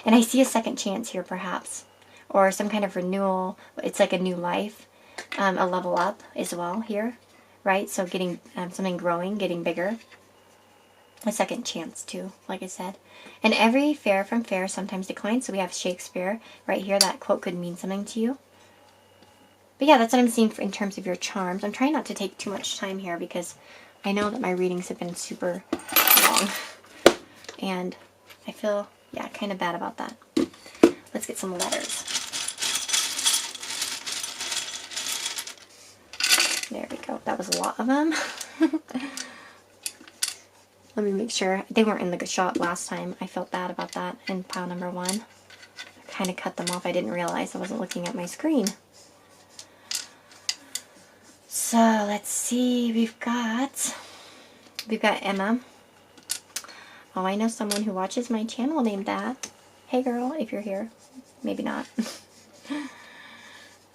A: And I see a second chance here, perhaps. Or some kind of renewal. It's like a new life. A level up as well here. Right? So getting something growing, getting bigger. A second chance, too, like I said. And every fair from fair sometimes declines. So we have Shakespeare right here. That quote could mean something to you. But yeah, that's what I'm seeing in terms of your charms. I'm trying not to take too much time here because I know that my readings have been super long. And I feel, yeah, kind of bad about that. Let's get some letters. There we go. That was a lot of them. Let me make sure. They weren't in the shot last time. I felt bad about that in pile number 1. I kind of cut them off. I didn't realize I wasn't looking at my screen. So, let's see. We've got Emma. Oh, I know someone who watches my channel named that. Hey girl, if you're here. Maybe not.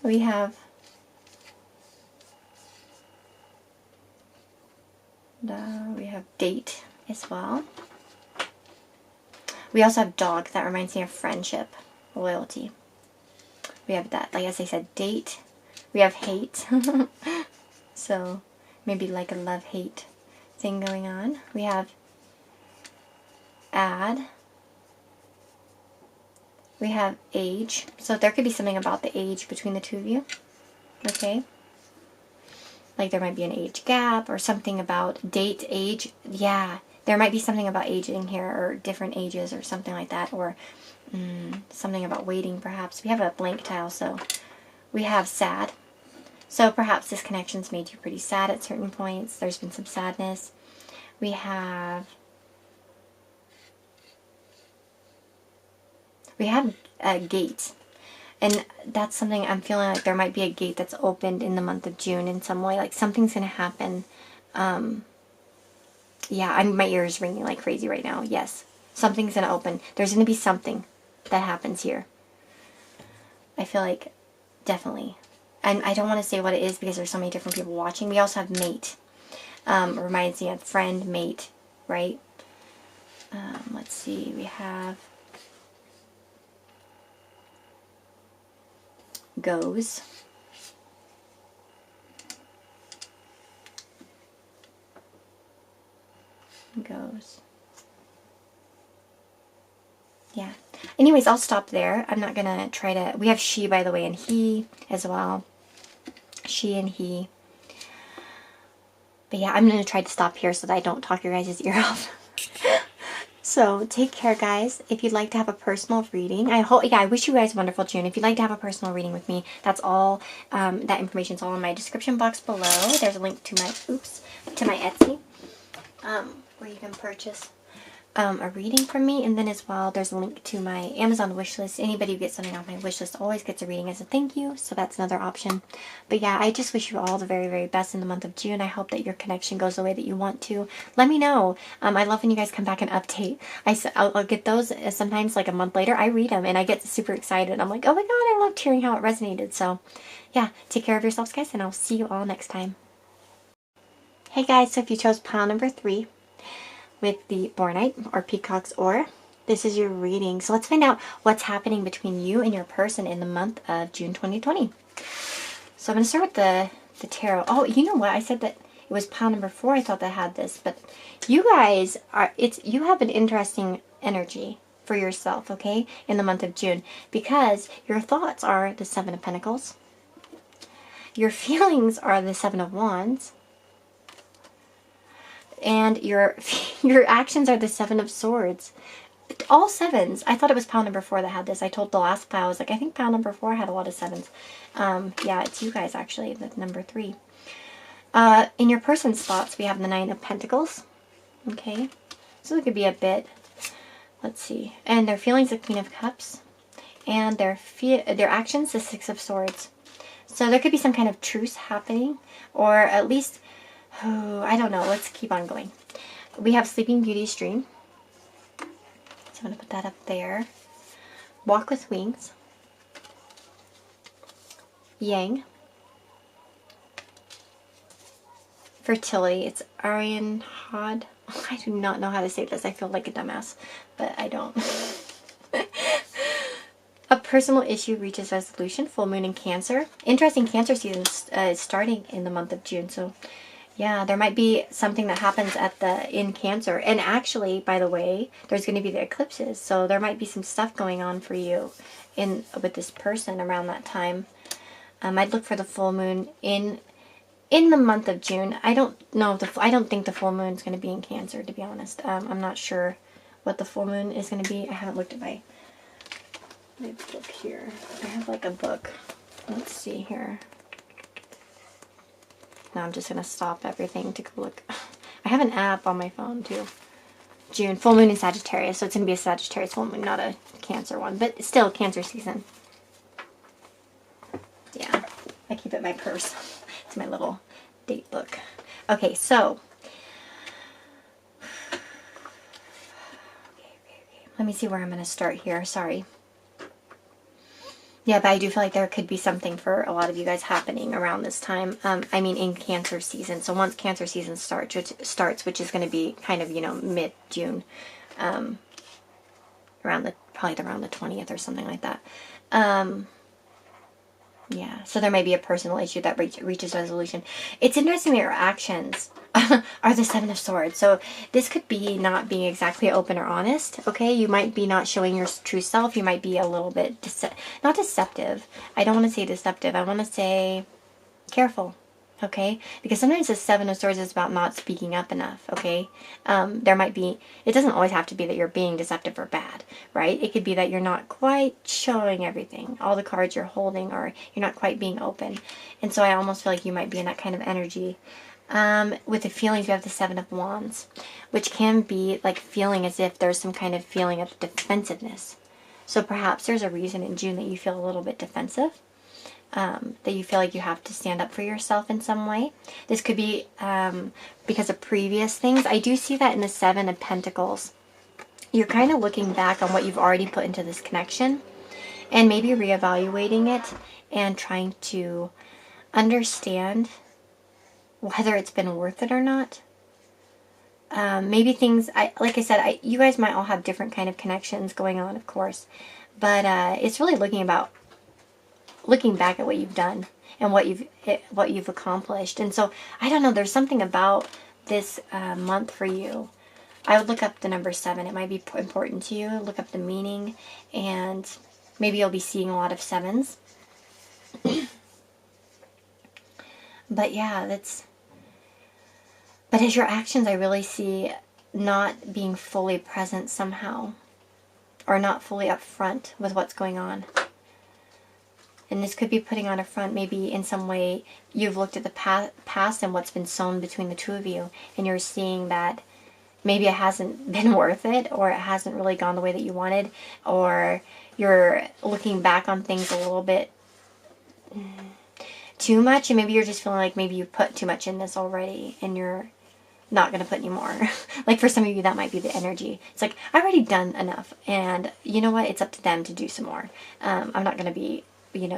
A: We have We have date as well. We also have dog. That reminds me of friendship, loyalty. We have that, like as I said, date. We have hate. So maybe like a love-hate thing going on. We have add. We have age. So there could be something about the age between the two of you. Okay. Like there might be an age gap or something about date, age. Yeah, there might be something about aging here or different ages or something like that. Or something about waiting perhaps. We have a blank tile, so we have sad. So perhaps this connection's made you pretty sad at certain points. There's been some sadness. We have a gate. And that's something I'm feeling like there might be a gate that's opened in the month of June in some way. Like something's going to happen. Yeah, my ears ringing like crazy right now. Yes, something's going to open. There's going to be something that happens here. I feel like definitely. And I don't want to say what it is because there's so many different people watching. We also have mate. Reminds me of friend, mate, right? Let's see. We have goes. Goes. Yeah. Anyways, I'll stop there. I'm not going to try to... We have she, by the way, and he as well. She and he. But yeah, I'm going to try to stop here so that I don't talk your guys' ear off. So, take care, guys. If you'd like to have a personal reading, I wish you guys a wonderful June. If you'd like to have a personal reading with me, that's all, that information's all in my description box below. There's a link to my, to my Etsy, where you can purchase a reading from me, and then as well there's a link to my Amazon wish list. Anybody who gets something off my wish list always gets a reading as a thank you, so that's another option. But yeah, I just wish you all the very, very best in the month of June. I hope that your connection goes the way that you want to. Let me know. I love when you guys come back and update. I'll get those sometimes like a month later. I read them and I get super excited. I'm like, oh my god, I loved hearing how it resonated. So yeah, take care of yourselves, guys, and I'll see you all next time. Hey guys, so if you chose pile number 3 with the Bornite or Peacock's Oar, this is your reading. So let's find out what's happening between you and your person in the month of June 2020. So I'm going to start with the tarot. Oh, you know what? I said that it was pile number 4. I thought that had this, but you guys you have an interesting energy for yourself, okay, in the month of June, because your thoughts are the 7 of Pentacles. Your feelings are the 7 of Wands. And your actions are the 7 of Swords. All 7s. I thought it was pile number 4 that had this. I told the last pile, I was like, I think pile number 4 had a lot of 7s. Yeah, it's you guys actually, the number 3. In your person's thoughts, we have the 9 of Pentacles. Okay. So it could be a bit, let's see. And their feelings, the Queen of Cups. And their actions, the 6 of Swords. So there could be some kind of truce happening, or at least... Oh, I don't know. Let's keep on going. We have Sleeping Beauty's Dream. So I'm going to put that up there. Walk with Wings. Yang. Fertility. It's Arian Hod. I do not know how to say this. I feel like a dumbass, but I don't. A personal issue reaches resolution. Full moon in Cancer. Interesting, Cancer season is starting in the month of June, so... Yeah, there might be something that happens in Cancer. And actually, by the way, there's going to be the eclipses. So there might be some stuff going on for you with this person around that time. I'd look for the full moon in the month of June. I don't know. I don't think the full moon is going to be in Cancer, to be honest. I'm not sure what the full moon is going to be. I haven't looked at my book here. I have like a book. Let's see here. Now I'm just going to stop everything to go look. I have an app on my phone too. June, full moon in Sagittarius, so it's going to be a Sagittarius full moon, not a Cancer one, but still Cancer season. Yeah, I keep it in my purse. It's my little date book. Okay, so. Okay. Let me see where I'm going to start here. Sorry. Yeah, but I do feel like there could be something for a lot of you guys happening around this time. I mean, in Cancer season. So once Cancer season which is going to be kind of, mid-June, probably around the 20th or something like that. Yeah, so there may be a personal issue that reaches resolution. It's interesting that your actions are the Seven of Swords. So this could be not being exactly open or honest, okay? You might be not showing your true self. You might be a little bit, not deceptive. I don't want to say deceptive. I want to say careful, okay? Because sometimes the Seven of Swords is about not speaking up enough, okay? There might be, it doesn't always have to be that you're being deceptive or bad, right? It could be that you're not quite showing everything, all the cards you're holding, or you're not quite being open. And so I almost feel like you might be in that kind of energy. With the feelings, we have the Seven of Wands, which can be like feeling as if there's some kind of feeling of defensiveness. So perhaps there's a reason in June that you feel a little bit defensive. That you feel like you have to stand up for yourself in some way. This could be because of previous things. I do see that in the Seven of Pentacles. You're kind of looking back on what you've already put into this connection and maybe reevaluating it and trying to understand whether it's been worth it or not. Maybe things, like I said, you guys might all have different kind of connections going on, of course. But it's really looking back at what you've done and what you've accomplished. And so I don't know, there's something about this month for you. I would look up the number 7. It might be important to you. Look up the meaning, and maybe you'll be seeing a lot of 7s. But yeah, but as your actions, I really see not being fully present somehow, or not fully upfront with what's going on. And this could be putting on a front, maybe in some way you've looked at the past and what's been sown between the two of you, and you're seeing that maybe it hasn't been worth it, or it hasn't really gone the way that you wanted, or you're looking back on things a little bit too much, and maybe you're just feeling like maybe you put too much in this already, and you're not going to put any more. Like for some of you, that might be the energy. It's like, I've already done enough, and you know what? It's up to them to do some more. I'm not going to be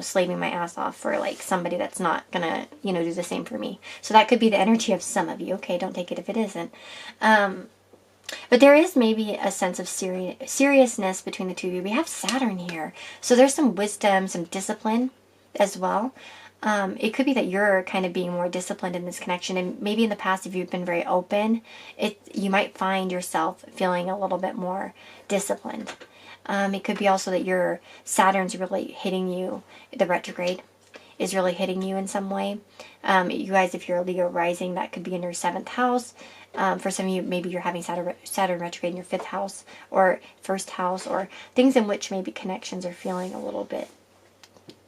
A: slaving my ass off for like somebody that's not gonna, do the same for me. So that could be the energy of some of you. Okay, don't take it if it isn't. But there is maybe a sense of seriousness between the two of you. We have Saturn here. So there's some wisdom, some discipline as well. It could be that you're kind of being more disciplined in this connection, and maybe in the past, if you've been very open, you might find yourself feeling a little bit more disciplined. It could be also that your Saturn's really hitting you, the retrograde is really hitting you in some way. You guys, if you're a Leo rising, that could be in your 7th house. For some of you, maybe you're having Saturn retrograde in your 5th house or 1st house, or things in which maybe connections are feeling a little bit,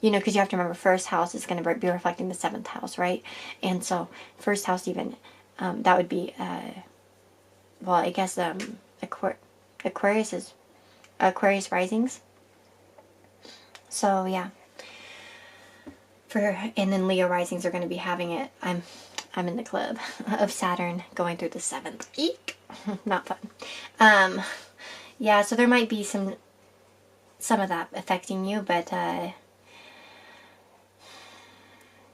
A: because you have to remember 1st house is going to be reflecting the 7th house, right? And so 1st house even, that would be, I guess Aquarius risings. So yeah, and then Leo risings are going to be having it. I'm in the club of Saturn going through the 7th. Eek, not fun. Yeah, so there might be some of that affecting you, but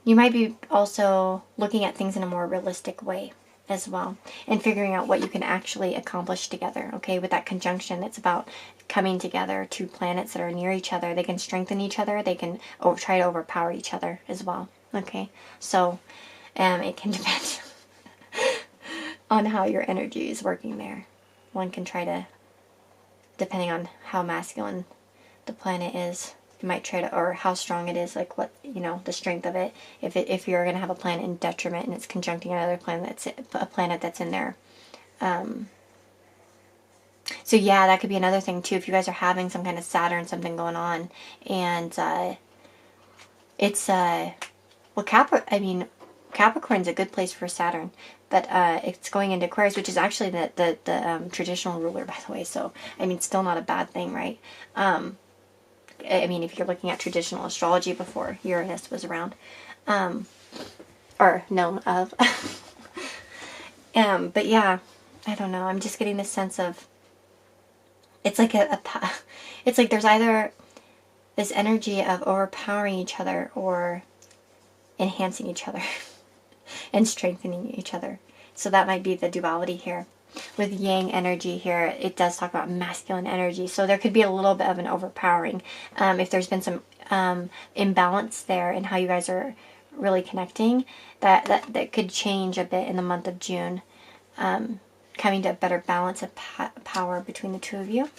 A: you might be also looking at things in a more realistic way as well, and figuring out what you can actually accomplish together. Okay, with that conjunction, it's about coming together. Two planets that are near each other, they can strengthen each other, they can try to overpower each other as well. Okay, so it can depend on how your energy is working there. One can try to, depending on how masculine the planet is, you might try to, or how strong it is, like what, the strength of it. If you're going to have a planet in detriment and it's conjuncting another planet that's in there. So yeah, that could be another thing too. If you guys are having some kind of Saturn, something going on, and it's Capricorn's a good place for Saturn, but it's going into Aquarius, which is actually the traditional ruler, by the way. So still not a bad thing, right? If you're looking at traditional astrology before Uranus was around, or known of. But yeah, I don't know. I'm just getting this sense of, it's like it's like there's either this energy of overpowering each other or enhancing each other and strengthening each other. So that might be the duality here. With yang energy here, it does talk about masculine energy. So there could be a little bit of an overpowering. If there's been some imbalance there in how you guys are really connecting, that could change a bit in the month of June. Coming to a better balance of power between the two of you.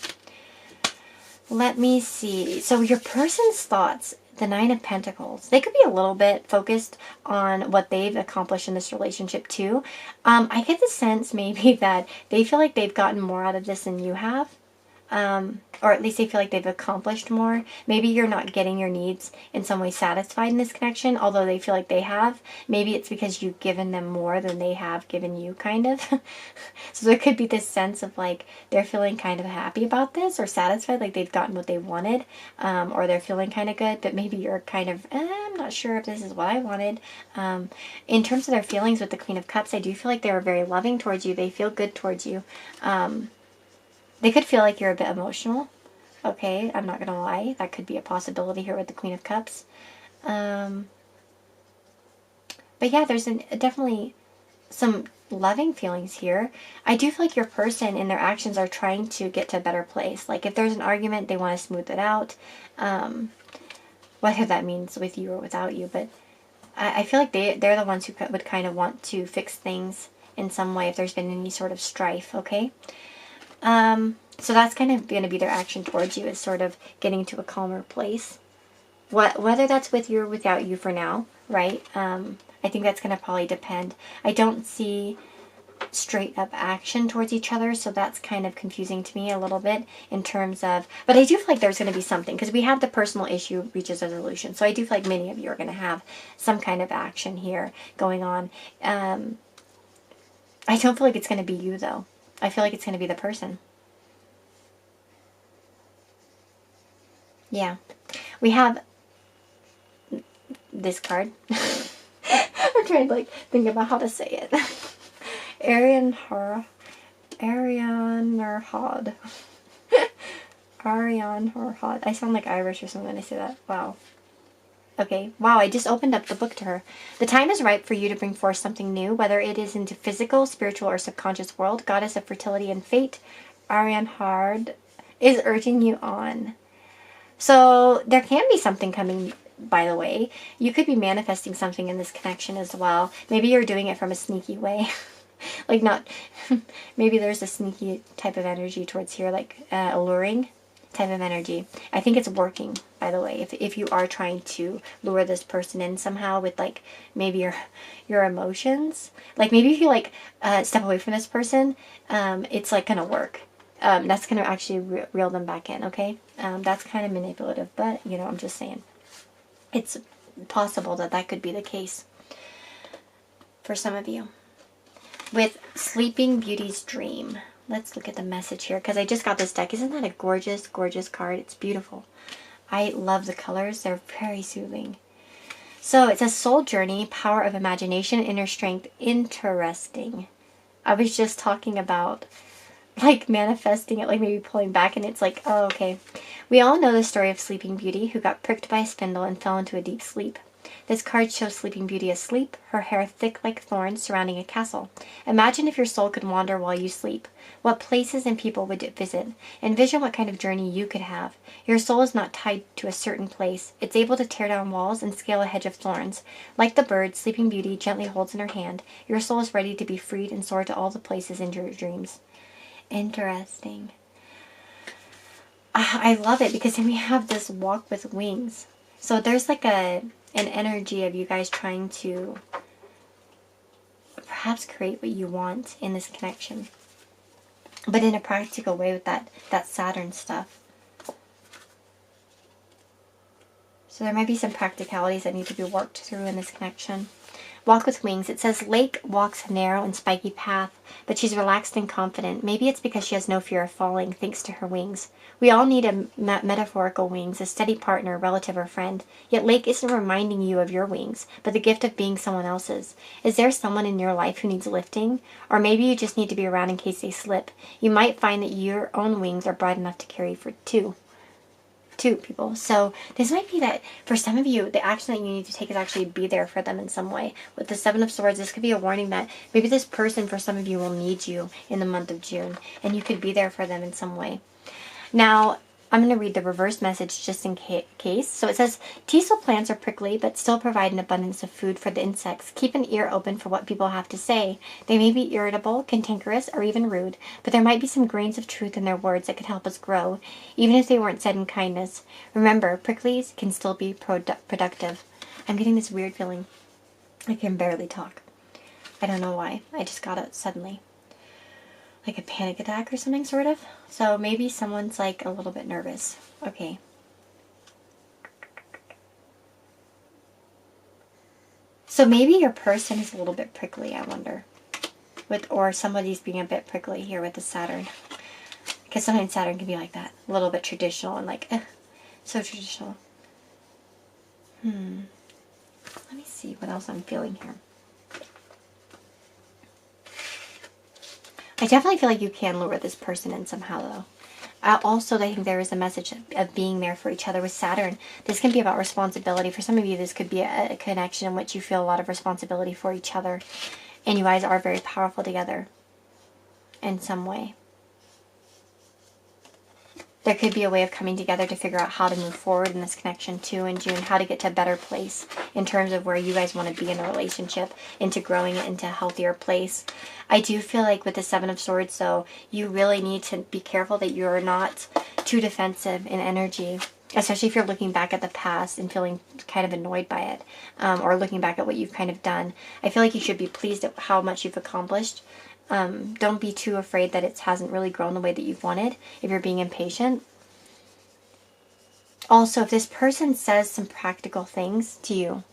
A: Let me see. So your person's thoughts, the Nine of Pentacles, they could be a little bit focused on what they've accomplished in this relationship too. I get the sense maybe that they feel like they've gotten more out of this than you have. Or at least they feel like they've accomplished more. Maybe you're not getting your needs in some way satisfied in this connection, although they feel like they have. Maybe it's because you've given them more than they have given you, kind of. So there could be this sense of like they're feeling kind of happy about this or satisfied, like they've gotten what they wanted, or they're feeling kind of good, but maybe you're kind of, I'm not sure if this is what I wanted. In terms of their feelings with the Queen of Cups, I do feel like they were very loving towards you. They feel good towards you. They could feel like you're a bit emotional. Okay, I'm not going to lie. That could be a possibility here with the Queen of Cups. But yeah, there's definitely some loving feelings here. I do feel like your person in their actions are trying to get to a better place. Like if there's an argument, they want to smooth it out. Whether that means with you or without you. But I feel like they're the ones who would kind of want to fix things in some way if there's been any sort of strife, okay? So that's kind of going to be their action towards you, is sort of getting to a calmer place. Whether that's with you or without you for now, right? I think that's going to probably depend. I don't see straight up action towards each other, so that's kind of confusing to me a little bit in terms of, but I do feel like there's going to be something, because we have the personal issue reaches resolution, so I do feel like many of you are going to have some kind of action here going on. I don't feel like it's going to be you, though. I feel like it's going to be the person. Yeah. We have this card. I'm trying to like think about how to say it. Arian Harhod. Arian Harhod. I sound like Irish or something when I say that. Wow. Okay. Wow, I just opened up the book to her. The time is right for you to bring forth something new, whether it is into physical, spiritual, or subconscious world. Goddess of fertility and fate, Arian Hard, is urging you on. So there can be something coming, by the way. You could be manifesting something in this connection as well. Maybe you're doing it from a sneaky way. Like not, maybe there's a sneaky type of energy towards here, like alluring type of energy. I think it's working, by the way, if you are trying to lure this person in somehow with like maybe your emotions. Like maybe if you like step away from this person, it's like gonna work. That's gonna actually reel them back in, okay? That's kind of manipulative, but you know, I'm just saying. It's possible that that could be the case for some of you. With Sleeping Beauty's Dream. Let's look at the message here, because I just got this deck. Isn't that a gorgeous, gorgeous card? It's beautiful. I love the colors. They're very soothing. So it says soul journey, power of imagination, inner strength. Interesting. I was just talking about like manifesting it, like maybe pulling back, and it's like, oh, okay. We all know the story of Sleeping Beauty, who got pricked by a spindle and fell into a deep sleep. This card shows Sleeping Beauty asleep, her hair thick like thorns surrounding a castle. Imagine if your soul could wander while you sleep. What places and people would it visit? Envision what kind of journey you could have. Your soul is not tied to a certain place. It's able to tear down walls and scale a hedge of thorns. Like the bird Sleeping Beauty gently holds in her hand, your soul is ready to be freed and soar to all the places in your dreams. Interesting. I love it, because then we have this walk with wings. So there's like an energy of you guys trying to perhaps create what you want in this connection, but in a practical way with that Saturn stuff. So there might be some practicalities that need to be worked through in this connection. Walk with wings. It says Lake walks a narrow and spiky path, but she's relaxed and confident. Maybe it's because she has no fear of falling thanks to her wings. We all need a metaphorical wings, a steady partner, relative, or friend. Yet Lake isn't reminding you of your wings, but the gift of being someone else's. Is there someone in your life who needs lifting? Or maybe you just need to be around in case they slip. You might find that your own wings are broad enough to carry for two. two people. So this might be that for some of you, the action that you need to take is actually be there for them in some way. With the Seven of Swords, this could be a warning that maybe this person for some of you will need you in the month of June, and you could be there for them in some way. Now, I'm going to read the reverse message just in case. So it says, teasel plants are prickly, but still provide an abundance of food for the insects. Keep an ear open for what people have to say. They may be irritable, cantankerous, or even rude, but there might be some grains of truth in their words that could help us grow, even if they weren't said in kindness. Remember, pricklies can still be productive. I'm getting this weird feeling. I can barely talk. I don't know why. I just got it suddenly. Like a panic attack or something, sort of. So maybe someone's like a little bit nervous. Okay. So maybe your person is a little bit prickly, I wonder. Or somebody's being a bit prickly here with the Saturn. Because sometimes Saturn can be like that. A little bit traditional and like, so traditional. Let me see what else I'm feeling here. I definitely feel like you can lure this person in somehow, though. Also, I think there is a message of being there for each other with Saturn. This can be about responsibility. For some of you, this could be a connection in which you feel a lot of responsibility for each other. And you guys are very powerful together in some way. There could be a way of coming together to figure out how to move forward in this connection too in June, how to get to a better place in terms of where you guys want to be in a relationship, into growing it into a healthier place. I do feel like with the Seven of Swords, though, you really need to be careful that you're not too defensive in energy, especially if you're looking back at the past and feeling kind of annoyed by it, or looking back at what you've kind of done. I feel like you should be pleased at how much you've accomplished. Don't be too afraid that it hasn't really grown the way that you've wanted if you're being impatient. Also, if this person says some practical things to you,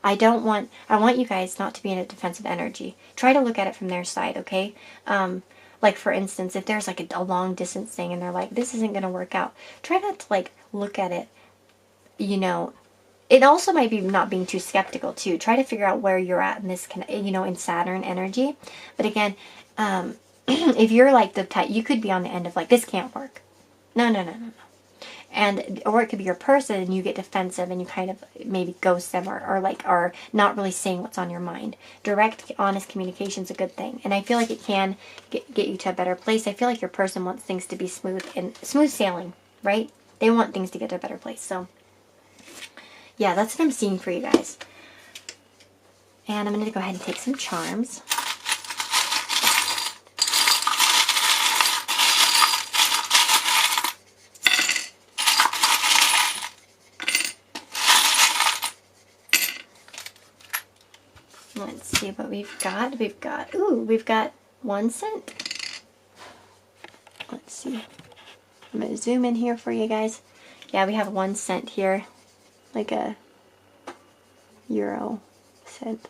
A: I want you guys not to be in a defensive energy. Try to look at it from their side, okay? Like, for instance, if there's like a long distance thing and they're like, this isn't going to work out, try not to like look at it, you know. It also might be not being too skeptical too. Try to figure out where you're at in this, in Saturn energy. But again, if you're like the type, you could be on the end of like, this can't work. No. And, or it could be your person and you get defensive and you kind of maybe ghost them or are not really saying what's on your mind. Direct, honest communication is a good thing. And I feel like it can get you to a better place. I feel like your person wants things to be smooth and smooth sailing, right? They want things to get to a better place. So, yeah, that's what I'm seeing for you guys. And I'm going to go ahead and take some charms. Let's see what we've got. We've got 1 cent. Let's see. I'm going to zoom in here for you guys. Yeah, we have 1 cent here. Like a euro cent.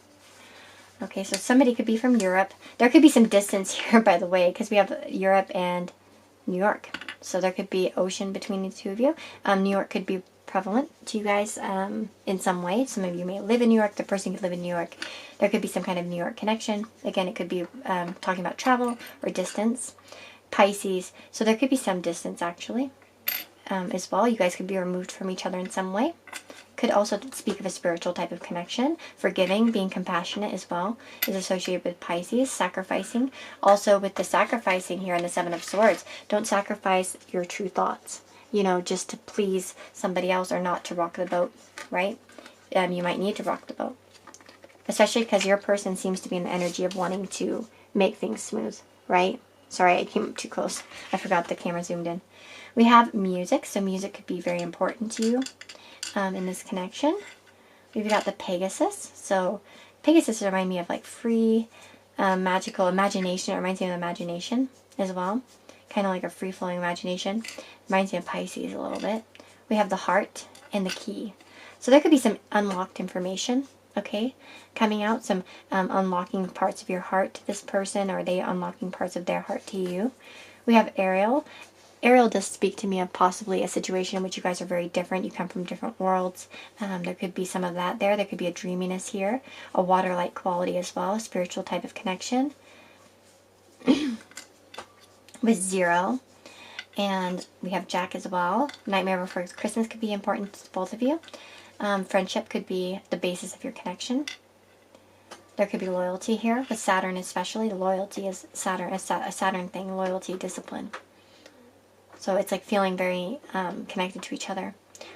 A: Okay, so somebody could be from Europe. There could be some distance here, by the way, because we have Europe and New York. So there could be ocean between the two of you. New York could be prevalent to you guys in some way. Some of you may live in New York. The person could live in New York. There could be some kind of New York connection. Again, it could be talking about travel or distance. Pisces. So there could be some distance, actually, as well. You guys could be removed from each other in some way. Could also speak of a spiritual type of connection. Forgiving, being compassionate as well, is associated with Pisces. Sacrificing. Also with the sacrificing here in the Seven of Swords, don't sacrifice your true thoughts, just to please somebody else or not to rock the boat, right? You might need to rock the boat. Especially because your person seems to be in the energy of wanting to make things smooth, right? Sorry, I came up too close. I forgot the camera zoomed in. We have music, so music could be very important to you. In this connection. We've got the Pegasus. So Pegasus remind me of like free, magical imagination. It reminds me of imagination as well. Kind of like a free-flowing imagination. Reminds me of Pisces a little bit. We have the heart and the key. So there could be some unlocked information, okay, coming out. Some unlocking parts of your heart to this person, or they unlocking parts of their heart to you. We have Ariel. Ariel does speak to me of possibly a situation in which you guys are very different. You come from different worlds. There could be some of that there. There could be a dreaminess here. A water-like quality as well. A spiritual type of connection. With 0. And we have Jack as well. Nightmare Before Christmas could be important to both of you. Friendship could be the basis of your connection. There could be loyalty here, with Saturn especially. Loyalty is Saturn, a Saturn thing, loyalty, discipline. So it's like feeling very connected to each other.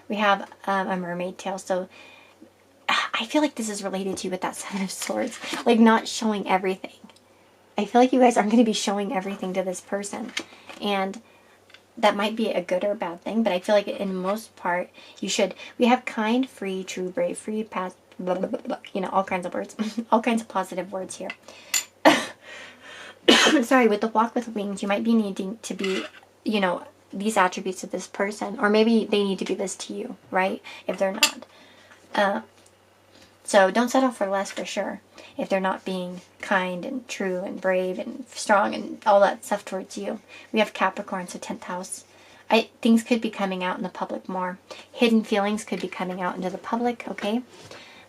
A: We have a mermaid tail, so I feel like this is related to you with that Seven of Swords. Like not showing everything. I feel like you guys aren't going to be showing everything to this person. And that might be a good or a bad thing, but I feel like in most part, you should. We have kind, free, true, brave, free, past, blah, blah, blah, blah, you know, all kinds of words. All kinds of positive words here. Sorry, with the walk with wings, you might be needing to be, you know, these attributes of this person. Or maybe they need to be this to you, right? If they're not. So don't settle for less for sure. If they're not being kind and true and brave and strong and all that stuff towards you. We have Capricorn, so 10th house. Things could be coming out in the public more. Hidden feelings could be coming out into the public, okay?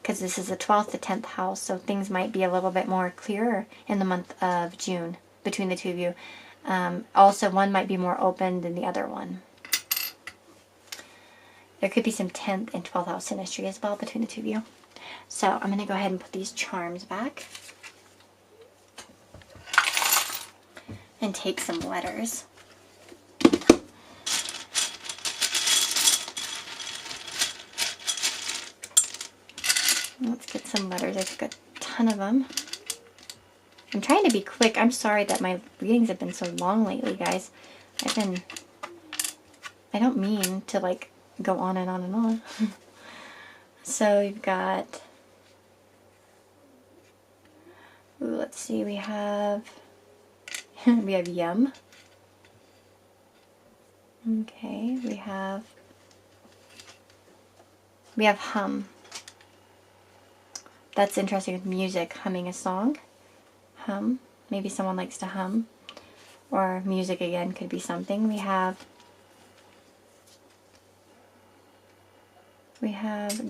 A: Because this is the 12th to 10th house, so things might be a little bit more clearer in the month of June between the two of you. Also, one might be more open than the other one. There could be some 10th and 12th house synastry as well between the two of you. So I'm going to go ahead and put these charms back and take some letters. Let's get some letters. I took a ton of them. I'm trying to be quick. I'm sorry that my readings have been so long lately, guys. I don't mean to like go on and on and on. So we've got, let's see, we have yum. Okay, we have hum. That's interesting with music, humming a song. Hum. Maybe someone likes to hum. Or music again could be something. We have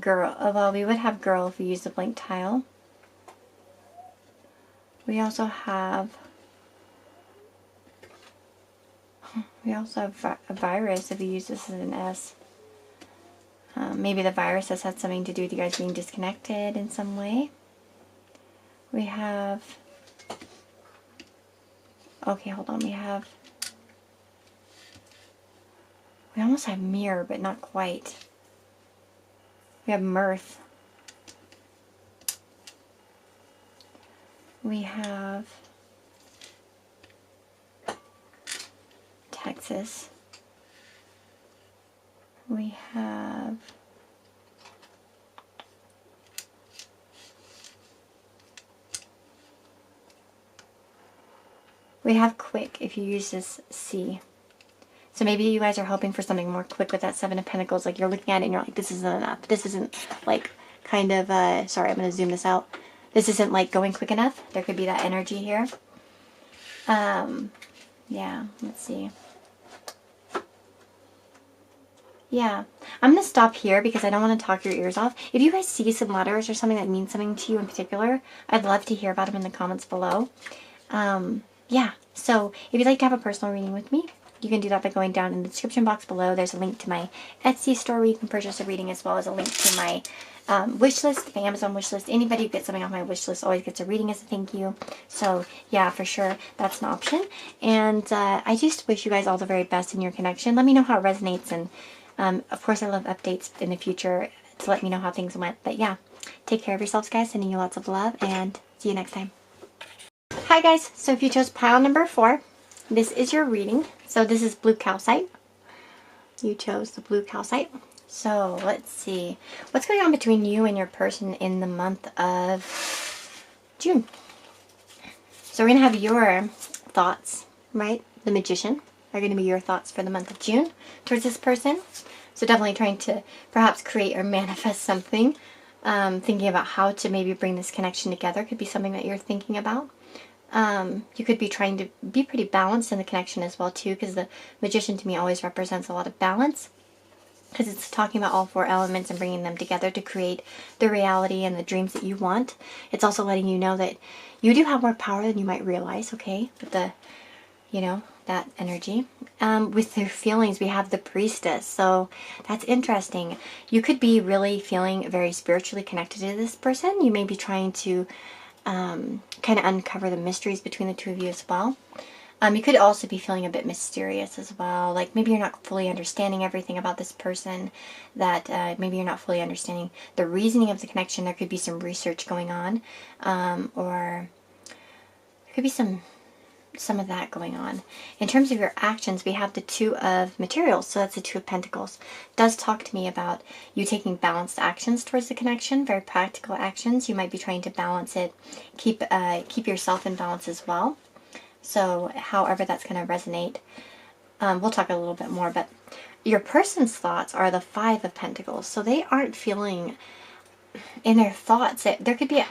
A: girl. Oh, well, we would have girl if we use the blank tile. We also have a virus if we use this as an S. Maybe the virus has had something to do with you guys being disconnected in some way. We have, okay, hold on, we almost have mirror, but not quite. We have mirth. We have Texas. We have quick if you use this C. So maybe you guys are hoping for something more quick with that Seven of Pentacles. Like you're looking at it and you're like, this isn't enough. This isn't like kind of, sorry, I'm going to zoom this out. This isn't like going quick enough. There could be that energy here. Yeah, let's see. Yeah, I'm going to stop here because I don't want to talk your ears off. If you guys see some letters or something that means something to you in particular, I'd love to hear about them in the comments below. Yeah, so if you'd like to have a personal reading with me, you can do that by going down in the description box below. There's a link to my Etsy store where you can purchase a reading, as well as a link to my wish list, my Amazon wish list. Anybody who gets something off my wish list always gets a reading as a thank you. So yeah, for sure, that's an option. And I just wish you guys all the very best in your connection. Let me know how it resonates, and of course I love updates in the future to let me know how things went. But yeah, take care of yourselves, guys. Sending you lots of love, and see you next time. Hi guys, so if you chose pile number 4, this is your reading. So this is blue calcite. You chose the blue calcite. So let's see. What's going on between you and your person in the month of June? So we're going to have your thoughts, right? The Magician are going to be your thoughts for the month of June towards this person. So definitely trying to perhaps create or manifest something. Thinking about how to maybe bring this connection together could be something that you're thinking about. You could be trying to be pretty balanced in the connection as well too, because the Magician to me always represents a lot of balance, because it's talking about all 4 elements and bringing them together to create the reality and the dreams that you want. It's also letting you know that you do have more power than you might realize, okay, with the, you know, that energy. With their feelings, we have the priestess. So that's interesting. You could be really feeling very spiritually connected to this person. You may be trying to kind of uncover the mysteries between the two of you as well. You could also be feeling a bit mysterious as well. Like maybe you're not fully understanding everything about this person, that maybe you're not fully understanding the reasoning of the connection. There could be some research going on, or there could be some of that going on. In terms of your actions, we have the Two of Materials, so that's the Two of Pentacles. It does talk to me about you taking balanced actions towards the connection, very practical actions. You might be trying to balance it, keep yourself in balance as well. So however that's going to resonate, we'll talk a little bit more, but your person's thoughts are the Five of Pentacles, so they aren't feeling in their thoughts. There could be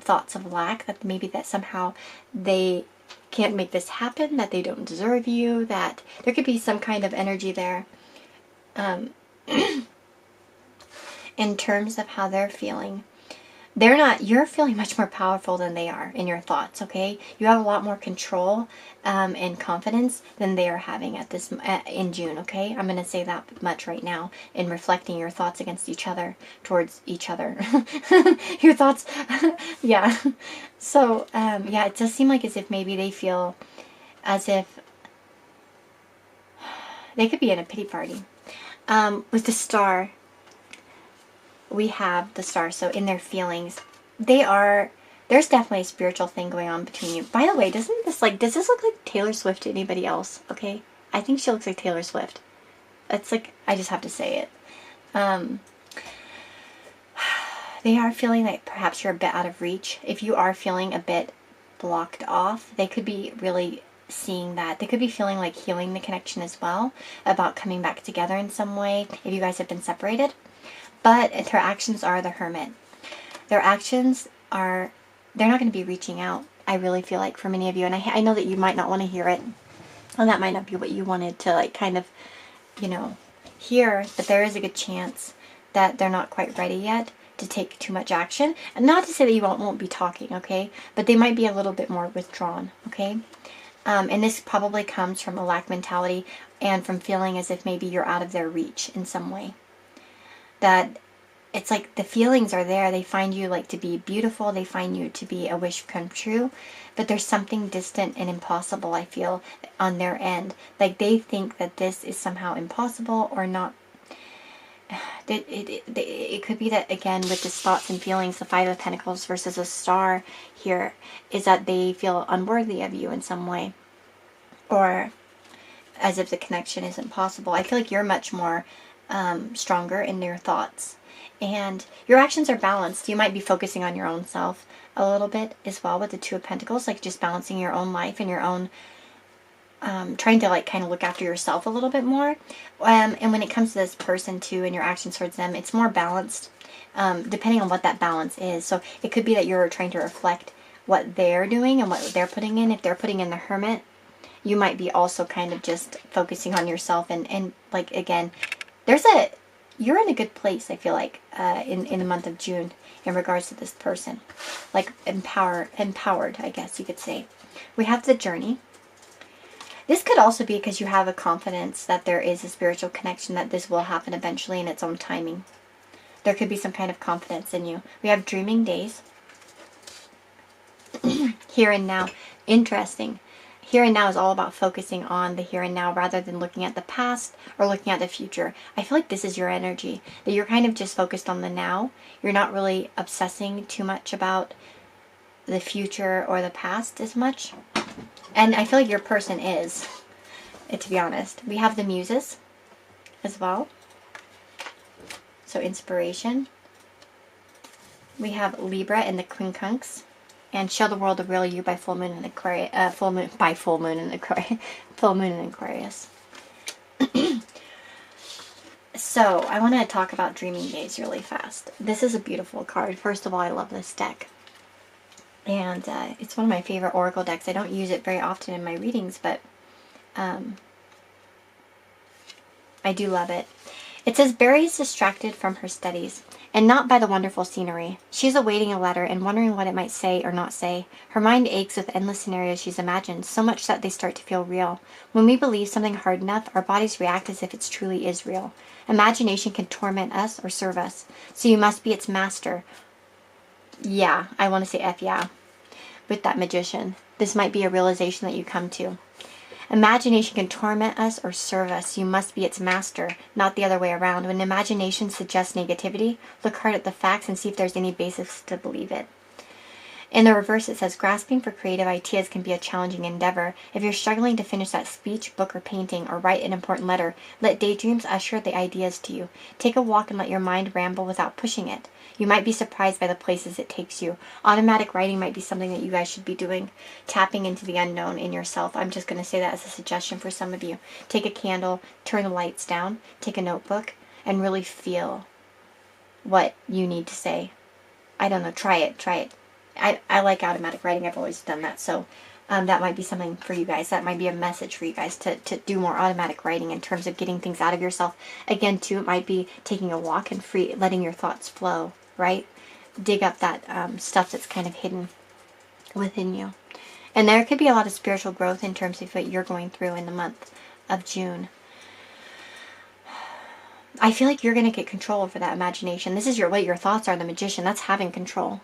A: thoughts of lack, that maybe that somehow they can't make this happen, that they don't deserve you, that there could be some kind of energy there in terms of how they're feeling. You're feeling much more powerful than they are in your thoughts, okay? You have a lot more control and confidence than they are having at this in June, okay? I'm going to say that much right now in reflecting your thoughts against each other, towards each other. Your thoughts, yeah. So, yeah, it does seem like as if maybe they feel as if they could be in a pity party. With the Star, we have the Star, so in their feelings, there's definitely a spiritual thing going on between you. By the way, does this look like Taylor Swift to anybody else? Okay, I think she looks like Taylor Swift. It's like, I just have to say it. They are feeling like perhaps you're a bit out of reach. If you are feeling a bit blocked off, they could be really seeing that. They could be feeling like healing the connection as well, about coming back together in some way if you guys have been separated. But their actions are the Hermit. Their actions are, they're not going to be reaching out, I really feel like, for many of you. And I know that you might not want to hear it. And that might not be what you wanted to, like, kind of, hear. But there is a good chance that they're not quite ready yet to take too much action. And not to say that you won't be talking, okay? But they might be a little bit more withdrawn, okay? And this probably comes from a lack mentality and from feeling as if maybe you're out of their reach in some way. That it's like the feelings are there. They find you like to be beautiful. They find you to be a wish come true. But there's something distant and impossible, I feel, on their end. Like they think that this is somehow impossible or not. It could be that, again, with this thoughts and feelings, the Five of Pentacles versus a Star here, is that they feel unworthy of you in some way. Or as if the connection isn't possible. I feel like you're much more stronger in your thoughts, and your actions are balanced. You might be focusing on your own self a little bit as well with the Two of Pentacles, like just balancing your own life and your own trying to like kind of look after yourself a little bit more, and when it comes to this person too and your actions towards them, it's more balanced, depending on what that balance is. So it could be that you're trying to reflect what they're doing and what they're putting in. If they're putting in the Hermit, you might be also kind of just focusing on yourself and like, again, you're in a good place, I feel like, in the month of June in regards to this person. Like empowered, I guess you could say. We have the Journey. This could also be because you have a confidence that there is a spiritual connection, that this will happen eventually in its own timing. There could be some kind of confidence in you. We have Dreaming Days. Here and Now. Interesting. Here and Now is all about focusing on the here and now rather than looking at the past or looking at the future. I feel like this is your energy, that you're kind of just focused on the now. You're not really obsessing too much about the future or the past as much. And I feel like your person is, to be honest. We have the Muses as well. So inspiration. We have Libra and the Quincunx. And Show the World the Real You by Full Moon in Aquarius. Full Moon in Aquarius. So I want to talk about Dreaming Days really fast. This is a beautiful card. First of all, I love this deck. And it's one of my favorite oracle decks. I don't use it very often in my readings, but I do love it. It says, Barry is distracted from her studies. and not by the wonderful scenery. She's awaiting a letter and wondering what it might say or not say. Her mind aches with endless scenarios she's imagined, so much that they start to feel real. When we believe something hard enough, our bodies react as if it truly is real. Imagination can torment us or serve us, so you must be its master. Yeah, I want to say F yeah, with that magician. This might be a realization that you come to. Imagination can torment us or serve us. You must be its master, not the other way around. When imagination suggests negativity, look hard at the facts and see if there's any basis to believe it. In the reverse, it says, grasping for creative ideas can be a challenging endeavor. If you're struggling to finish that speech, book, or painting, or write an important letter, let daydreams usher the ideas to you. Take a walk and let your mind ramble without pushing it. You might be surprised by the places it takes you. Automatic writing might be something that you guys should be doing. Tapping into the unknown in yourself. I'm just going to say that as a suggestion for some of you. Take a candle, turn the lights down, take a notebook, and really feel what you need to say. I don't know, try it. I like automatic writing. I've always done that. So that might be something for you guys. That might be a message for you guys to do more automatic writing in terms of getting things out of yourself. Again, too, it might be taking a walk and letting your thoughts flow, right? Dig up that stuff that's kind of hidden within you. And there could be a lot of spiritual growth in terms of what you're going through in the month of June. I feel like you're going to get control over that imagination. This is what your thoughts are, the magician. That's having control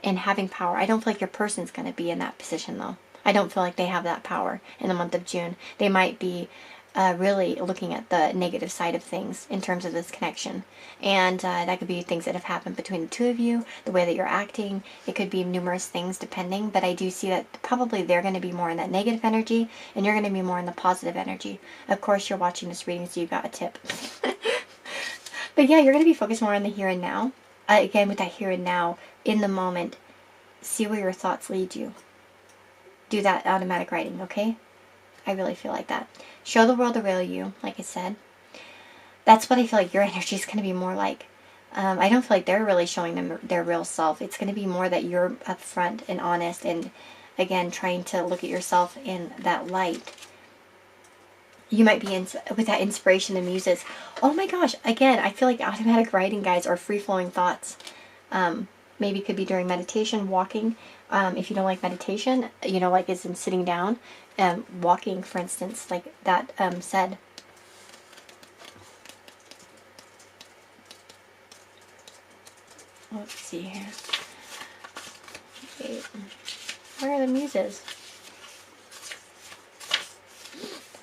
A: and having power. I don't feel like your person's going to be in that position, though. I don't feel like they have that power in the month of June. They might be really looking at the negative side of things in terms of this connection. And that could be things that have happened between the two of you, the way that you're acting. It could be numerous things depending, but I do see that probably they're going to be more in that negative energy and you're going to be more in the positive energy. Of course, you're watching this reading, so you got a tip. But yeah, you're going to be focused more on the here and now. Again, with that here and now, in the moment, see where your thoughts lead you. Do that automatic writing, okay? I really feel like that. Show the world the real you, like I said. That's what I feel like your energy is going to be more like. I don't feel like they're really showing them their real self. It's going to be more that you're upfront and honest and, again, trying to look at yourself in that light. You might be with that inspiration and muses. Oh my gosh, again, I feel like automatic writing, guys, or free-flowing thoughts. Maybe it could be during meditation, walking. If you don't like meditation, like it's in sitting down, walking, for instance, like that said. Let's see here. Wait. Where are the muses?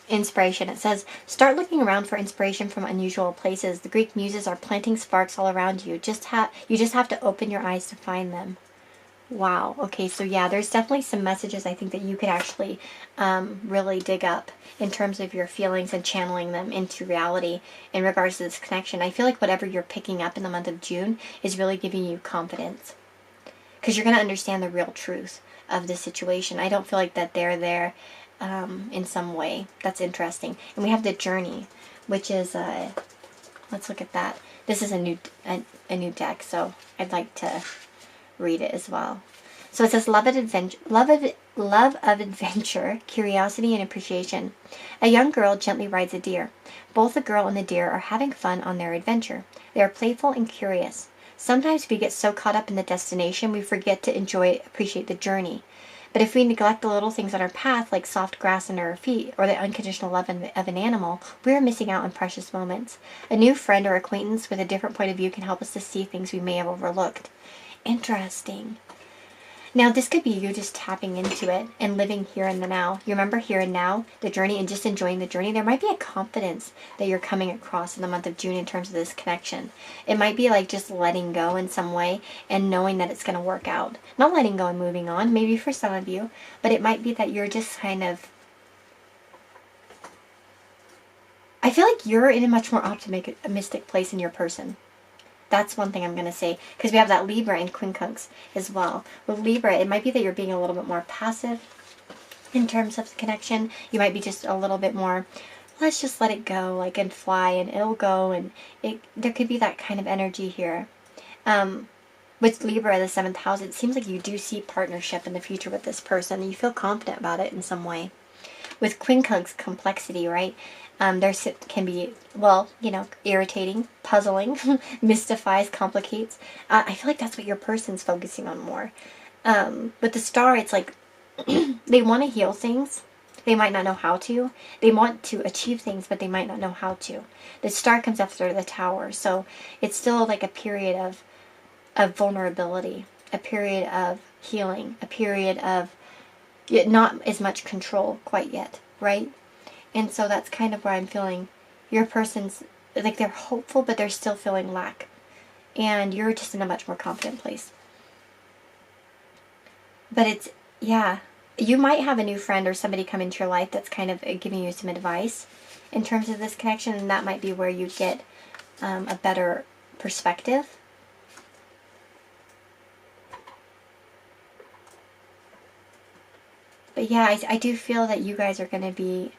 A: Inspiration. It says, start looking around for inspiration from unusual places. The Greek muses are planting sparks all around you. You just have to open your eyes to find them. Wow. Okay, so yeah, there's definitely some messages I think that you could actually really dig up in terms of your feelings and channeling them into reality in regards to this connection. I feel like whatever you're picking up in the month of June is really giving you confidence because you're going to understand the real truth of the situation. I don't feel like that they're there in some way. That's interesting. And we have the journey, which is, let's look at that. This is a new deck, so I'd like to read it as well. So it says love of adventure, curiosity, and appreciation. A young girl gently rides a deer. Both the girl and the deer are having fun on their adventure. They are playful and curious. Sometimes we get so caught up in the destination we forget to appreciate the journey. But if we neglect the little things on our path, like soft grass under our feet or the unconditional love of an animal, we are missing out on precious moments. A new friend or acquaintance with a different point of view can help us to see things we may have overlooked. Interesting. Now, this could be you just tapping into it and living here in the now. You remember here and now, the journey, and just enjoying the journey. There might be a confidence that you're coming across in the month of June in terms of this connection. It might be like just letting go in some way and knowing that it's going to work out. Not letting go and moving on, maybe for some of you, but it might be that you're just kind of... I feel like you're in a much more optimistic place in your person. That's one thing I'm going to say, because we have that Libra and Quincunx as well. With Libra, it might be that you're being a little bit more passive in terms of the connection. You might be just a little bit more, let's just let it go, like, and fly, and it'll go, and there could be that kind of energy here. With Libra, the 7th house, it seems like you do see partnership in the future with this person. You feel confident about it in some way. with quincunx complexity, right? There can be, well, irritating, puzzling, mystifies, complicates. I feel like that's what your person's focusing on more. With the star, it's like they want to heal things. They might not know how to. They want to achieve things, but they might not know how to. The star comes after the tower, so it's still like a period of vulnerability, a period of healing, a period of not as much control quite yet, right? And so that's kind of where I'm feeling your person's, like they're hopeful, but they're still feeling lack. And you're just in a much more confident place. But it's, yeah, you might have a new friend or somebody come into your life that's kind of giving you some advice in terms of this connection, and that might be where you get a better perspective. But yeah, I do feel that you guys are going to be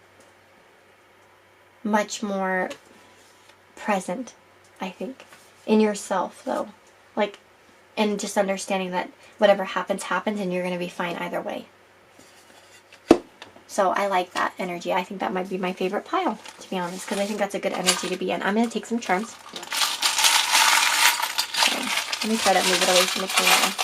A: much more present, I think, in yourself, though. Like, and just understanding that whatever happens, happens, and you're going to be fine either way. So I like that energy. I think that might be my favorite pile, to be honest, because I think that's a good energy to be in. I'm going to take some charms. So, let me try to move it away from the camera.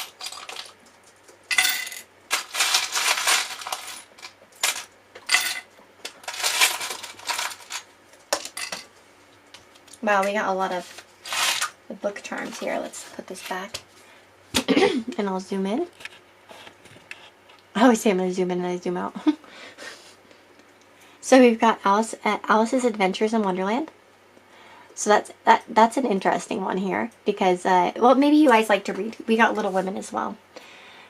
A: Wow, we got a lot of the book charms here. Let's put this back. And I'll zoom in. I always say I'm going to zoom in and I zoom out. So we've got Alice's Adventures in Wonderland. So that's an interesting one here because, well, maybe you guys like to read. We got Little Women as well.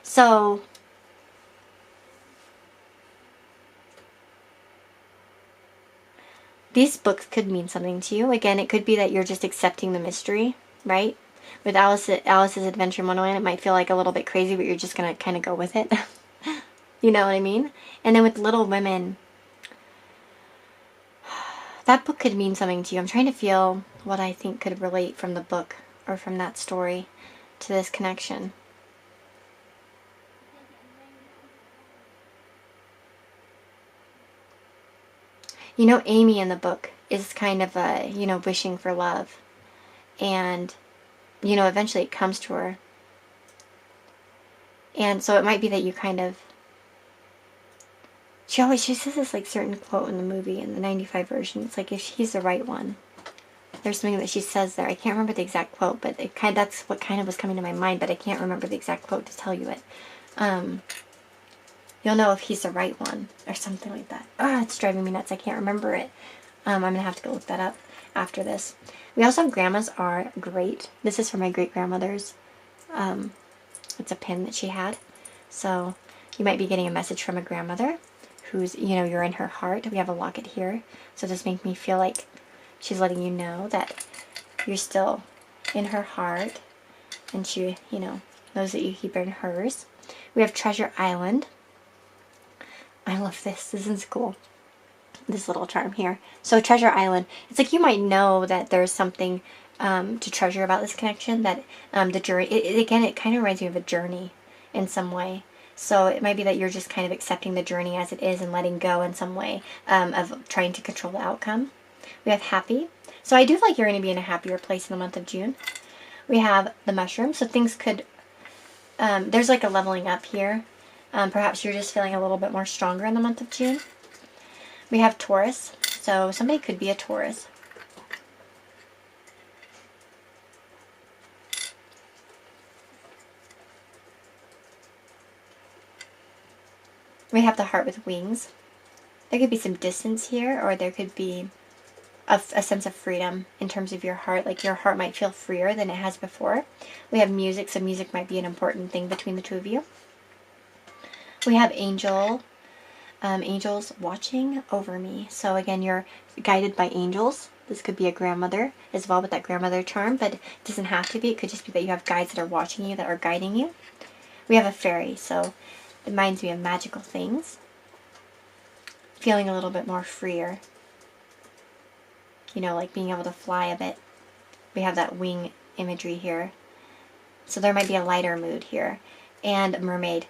A: So these books could mean something to you. Again, it could be that you're just accepting the mystery, right? With Alice's Adventure in Wonderland, it might feel like a little bit crazy, but you're just going to kind of go with it. You know what I mean? And then with Little Women, that book could mean something to you. I'm trying to feel what I think could relate from the book or from that story to this connection. You know, Amy in the book is kind of, wishing for love. And, eventually it comes to her. And so it might be that you kind of... She says this, like, certain quote in the movie, in the 95 version. It's like, if he's the right one. There's something that she says there. I can't remember the exact quote, but that's what kind of was coming to my mind, but I can't remember the exact quote to tell you it. You'll know if he's the right one, or something like that. It's driving me nuts. I can't remember it. I'm going to have to go look that up after this. We also have Grandmas Are Great. This is for my great-grandmother's. It's a pin that she had. So you might be getting a message from a grandmother who's, you're in her heart. We have a locket here. So this makes me feel like she's letting you know that you're still in her heart. And she, knows that you keep her in hers. We have Treasure Island. I love this. This is cool. This little charm here. So Treasure Island. It's like you might know that there's something to treasure about this connection. That the journey. Again, it kind of reminds me of a journey in some way. So it might be that you're just kind of accepting the journey as it is and letting go in some way of trying to control the outcome. We have Happy. So I do feel like you're going to be in a happier place in the month of June. We have the Mushroom. So things could... there's like a leveling up here. Perhaps you're just feeling a little bit more stronger in the month of June. We have Taurus. So somebody could be a Taurus. We have the Heart with Wings. There could be some distance here, or there could be a sense of freedom in terms of your heart. Like your heart might feel freer than it has before. We have music, so music might be an important thing between the two of you. We have angels watching over me. So again, you're guided by angels. This could be a grandmother as well with that grandmother charm, but it doesn't have to be. It could just be that you have guides that are watching you, that are guiding you. We have a fairy, so it reminds me of magical things. Feeling a little bit more freer. Like being able to fly a bit. We have that wing imagery here. So there might be a lighter mood here. And a mermaid.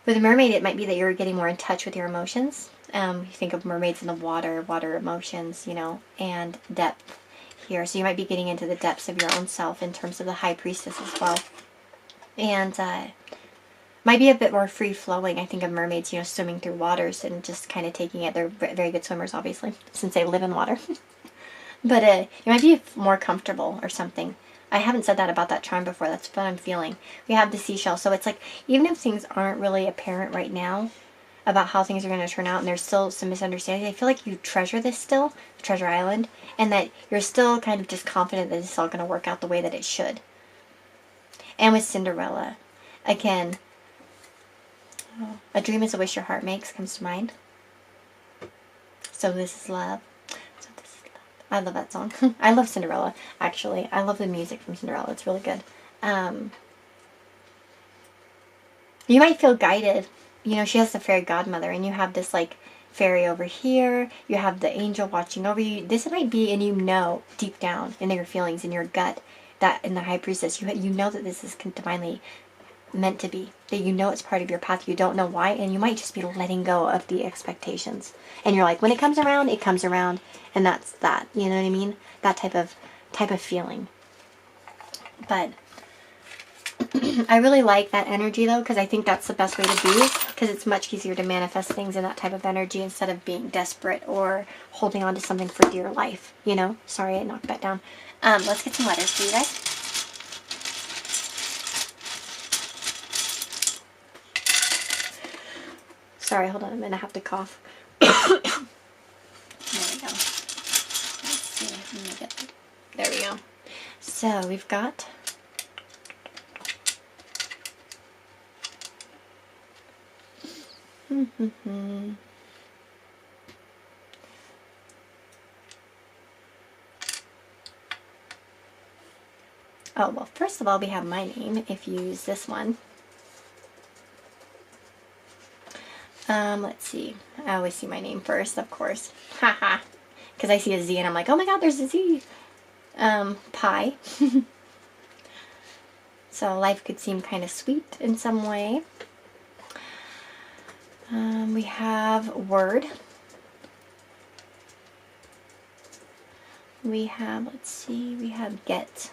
A: With a mermaid, it might be that you're getting more in touch with your emotions. You think of mermaids in the water, water emotions, you know, and depth here. So you might be getting into the depths of your own self in terms of the High Priestess as well. And might be a bit more free-flowing. I think of mermaids, you know, swimming through waters and just kind of taking it. They're very good swimmers, obviously, since they live in water. But you might be more comfortable or something. I haven't said that about that charm before. That's what I'm feeling. We have the seashell. So it's like, even if things aren't really apparent right now about how things are going to turn out and there's still some misunderstanding, I feel like you treasure this still, Treasure Island, and that you're still kind of just confident that it's all going to work out the way that it should. And with Cinderella, again, a dream is a wish your heart makes comes to mind. So this is love. I love that song. I love Cinderella, actually. I love the music from Cinderella. It's really good. You might feel guided. You know, she has the fairy godmother, and you have this, like, fairy over here. You have the angel watching over you. This might be, and you know, deep down in your feelings, in your gut, that in the High Priestess, you know that this is divinely meant to be, that you know it's part of your path. You don't know why, and you might just be letting go of the expectations, and you're like, when it comes around, and that's that, you know what I mean? That type of feeling. But I really like that energy, though, because I think that's the best way to be, because it's much easier to manifest things in that type of energy instead of being desperate or holding on to something for dear life, you know? Sorry, I knocked that down. Let's get some letters for you guys. Sorry, hold on a minute. I have to cough. There we go. Let's see. Let me get that. There we go. So we've got oh, well, first of all, we have my name, if you use this one. Let's see. I always see my name first, of course. Haha. Because I see a Z and I'm like, oh my god, there's a Z. Pie. So life could seem kind of sweet in some way. We have word. We have, let's see, we have get.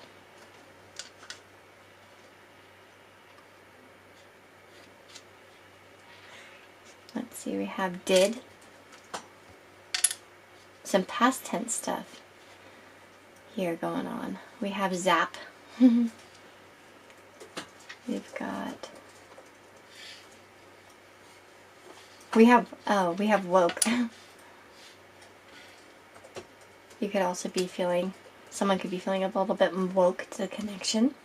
A: Let's see, we have did. Some past tense stuff here going on. We have zap. We've got, we have woke. You could also be feeling, someone could be feeling a little bit woke to the connection.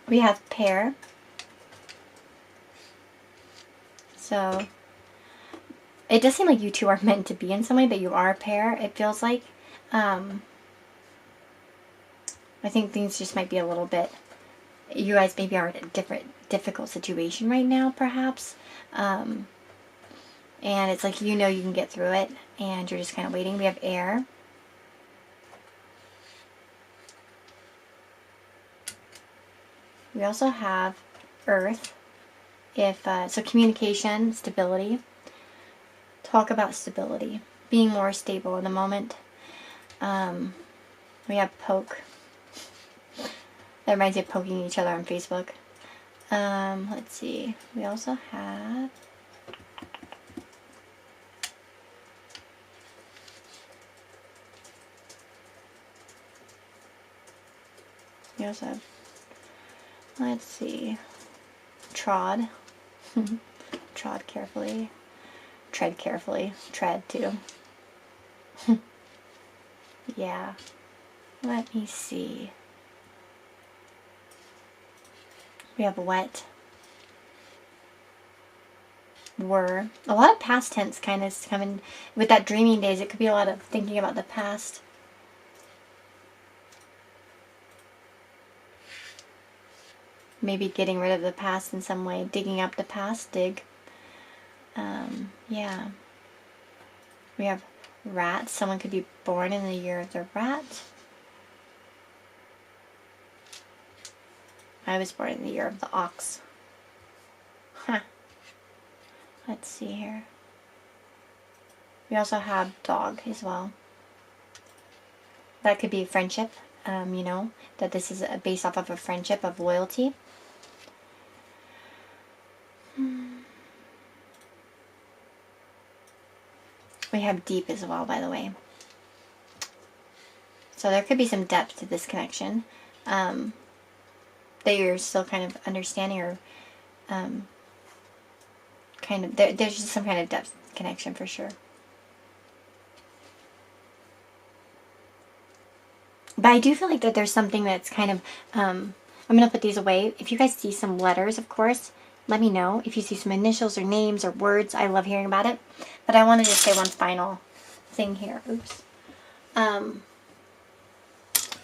A: We have pair. So it does seem like you two are meant to be in some way, that you are a pair, it feels like. I think things just might be a little bit, you guys maybe are in a difficult situation right now, perhaps. And it's like, you know, you can get through it, and you're just kind of waiting. We have air. We also have earth. If so, communication, stability. Talk about stability, being more stable in the moment. We have poke. That reminds me of poking each other on Facebook. Let's see. We also have let's see, trod. Trod carefully. Tread carefully. Tread too. Yeah. Let me see. We have wet. Were. A lot of past tense kind of coming with that dreaming days. It could be a lot of thinking about the past. Maybe getting rid of the past in some way. Digging up the past. Dig. Yeah. We have rat. Someone could be born in the year of the rat. I was born in the year of the ox. Huh. Let's see here. We also have dog as well. That could be friendship, you know, that this is based off of a friendship of loyalty. We have deep as well, by the way. So there could be some depth to this connection that you're still kind of understanding, or kind of, there's just some kind of depth connection for sure. But I do feel like that there's something that's kind of, I'm going to put these away. If you guys see some letters, of course, let me know. If you see some initials or names or words, I love hearing about it. But I wanted to say one final thing here. Oops.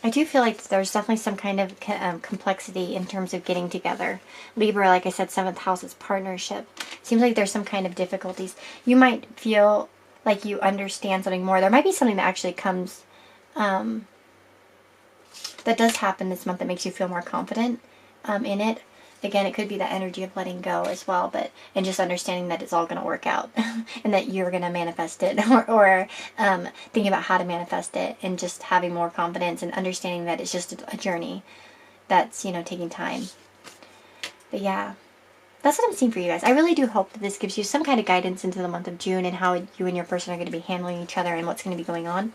A: I do feel like there's definitely some kind of complexity in terms of getting together. Libra, like I said, 7th house is partnership. Seems like there's some kind of difficulties. You might feel like you understand something more. There might be something that actually comes, that does happen this month that makes you feel more confident in it. Again, it could be that energy of letting go as well, and just understanding that it's all going to work out and that you're going to manifest it, or thinking about how to manifest it, and just having more confidence and understanding that it's just a journey that's, you know, taking time. But yeah, that's what I'm seeing for you guys. I really do hope that this gives you some kind of guidance into the month of June and how you and your person are going to be handling each other and what's going to be going on.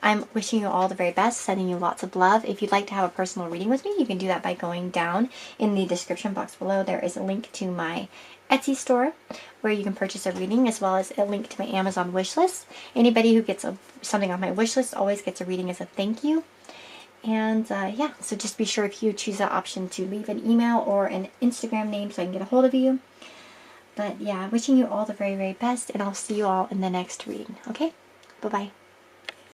A: I'm wishing you all the very best, sending you lots of love. If you'd like to have a personal reading with me, you can do that by going down in the description box below. There is a link to my Etsy store where you can purchase a reading, as well as a link to my Amazon wish list. Anybody who gets something on my wish list always gets a reading as a thank you. And yeah, so just be sure if you choose that option to leave an email or an Instagram name so I can get a hold of you. But yeah, wishing you all the very, very best, and I'll see you all in the next reading. Okay? Bye-bye.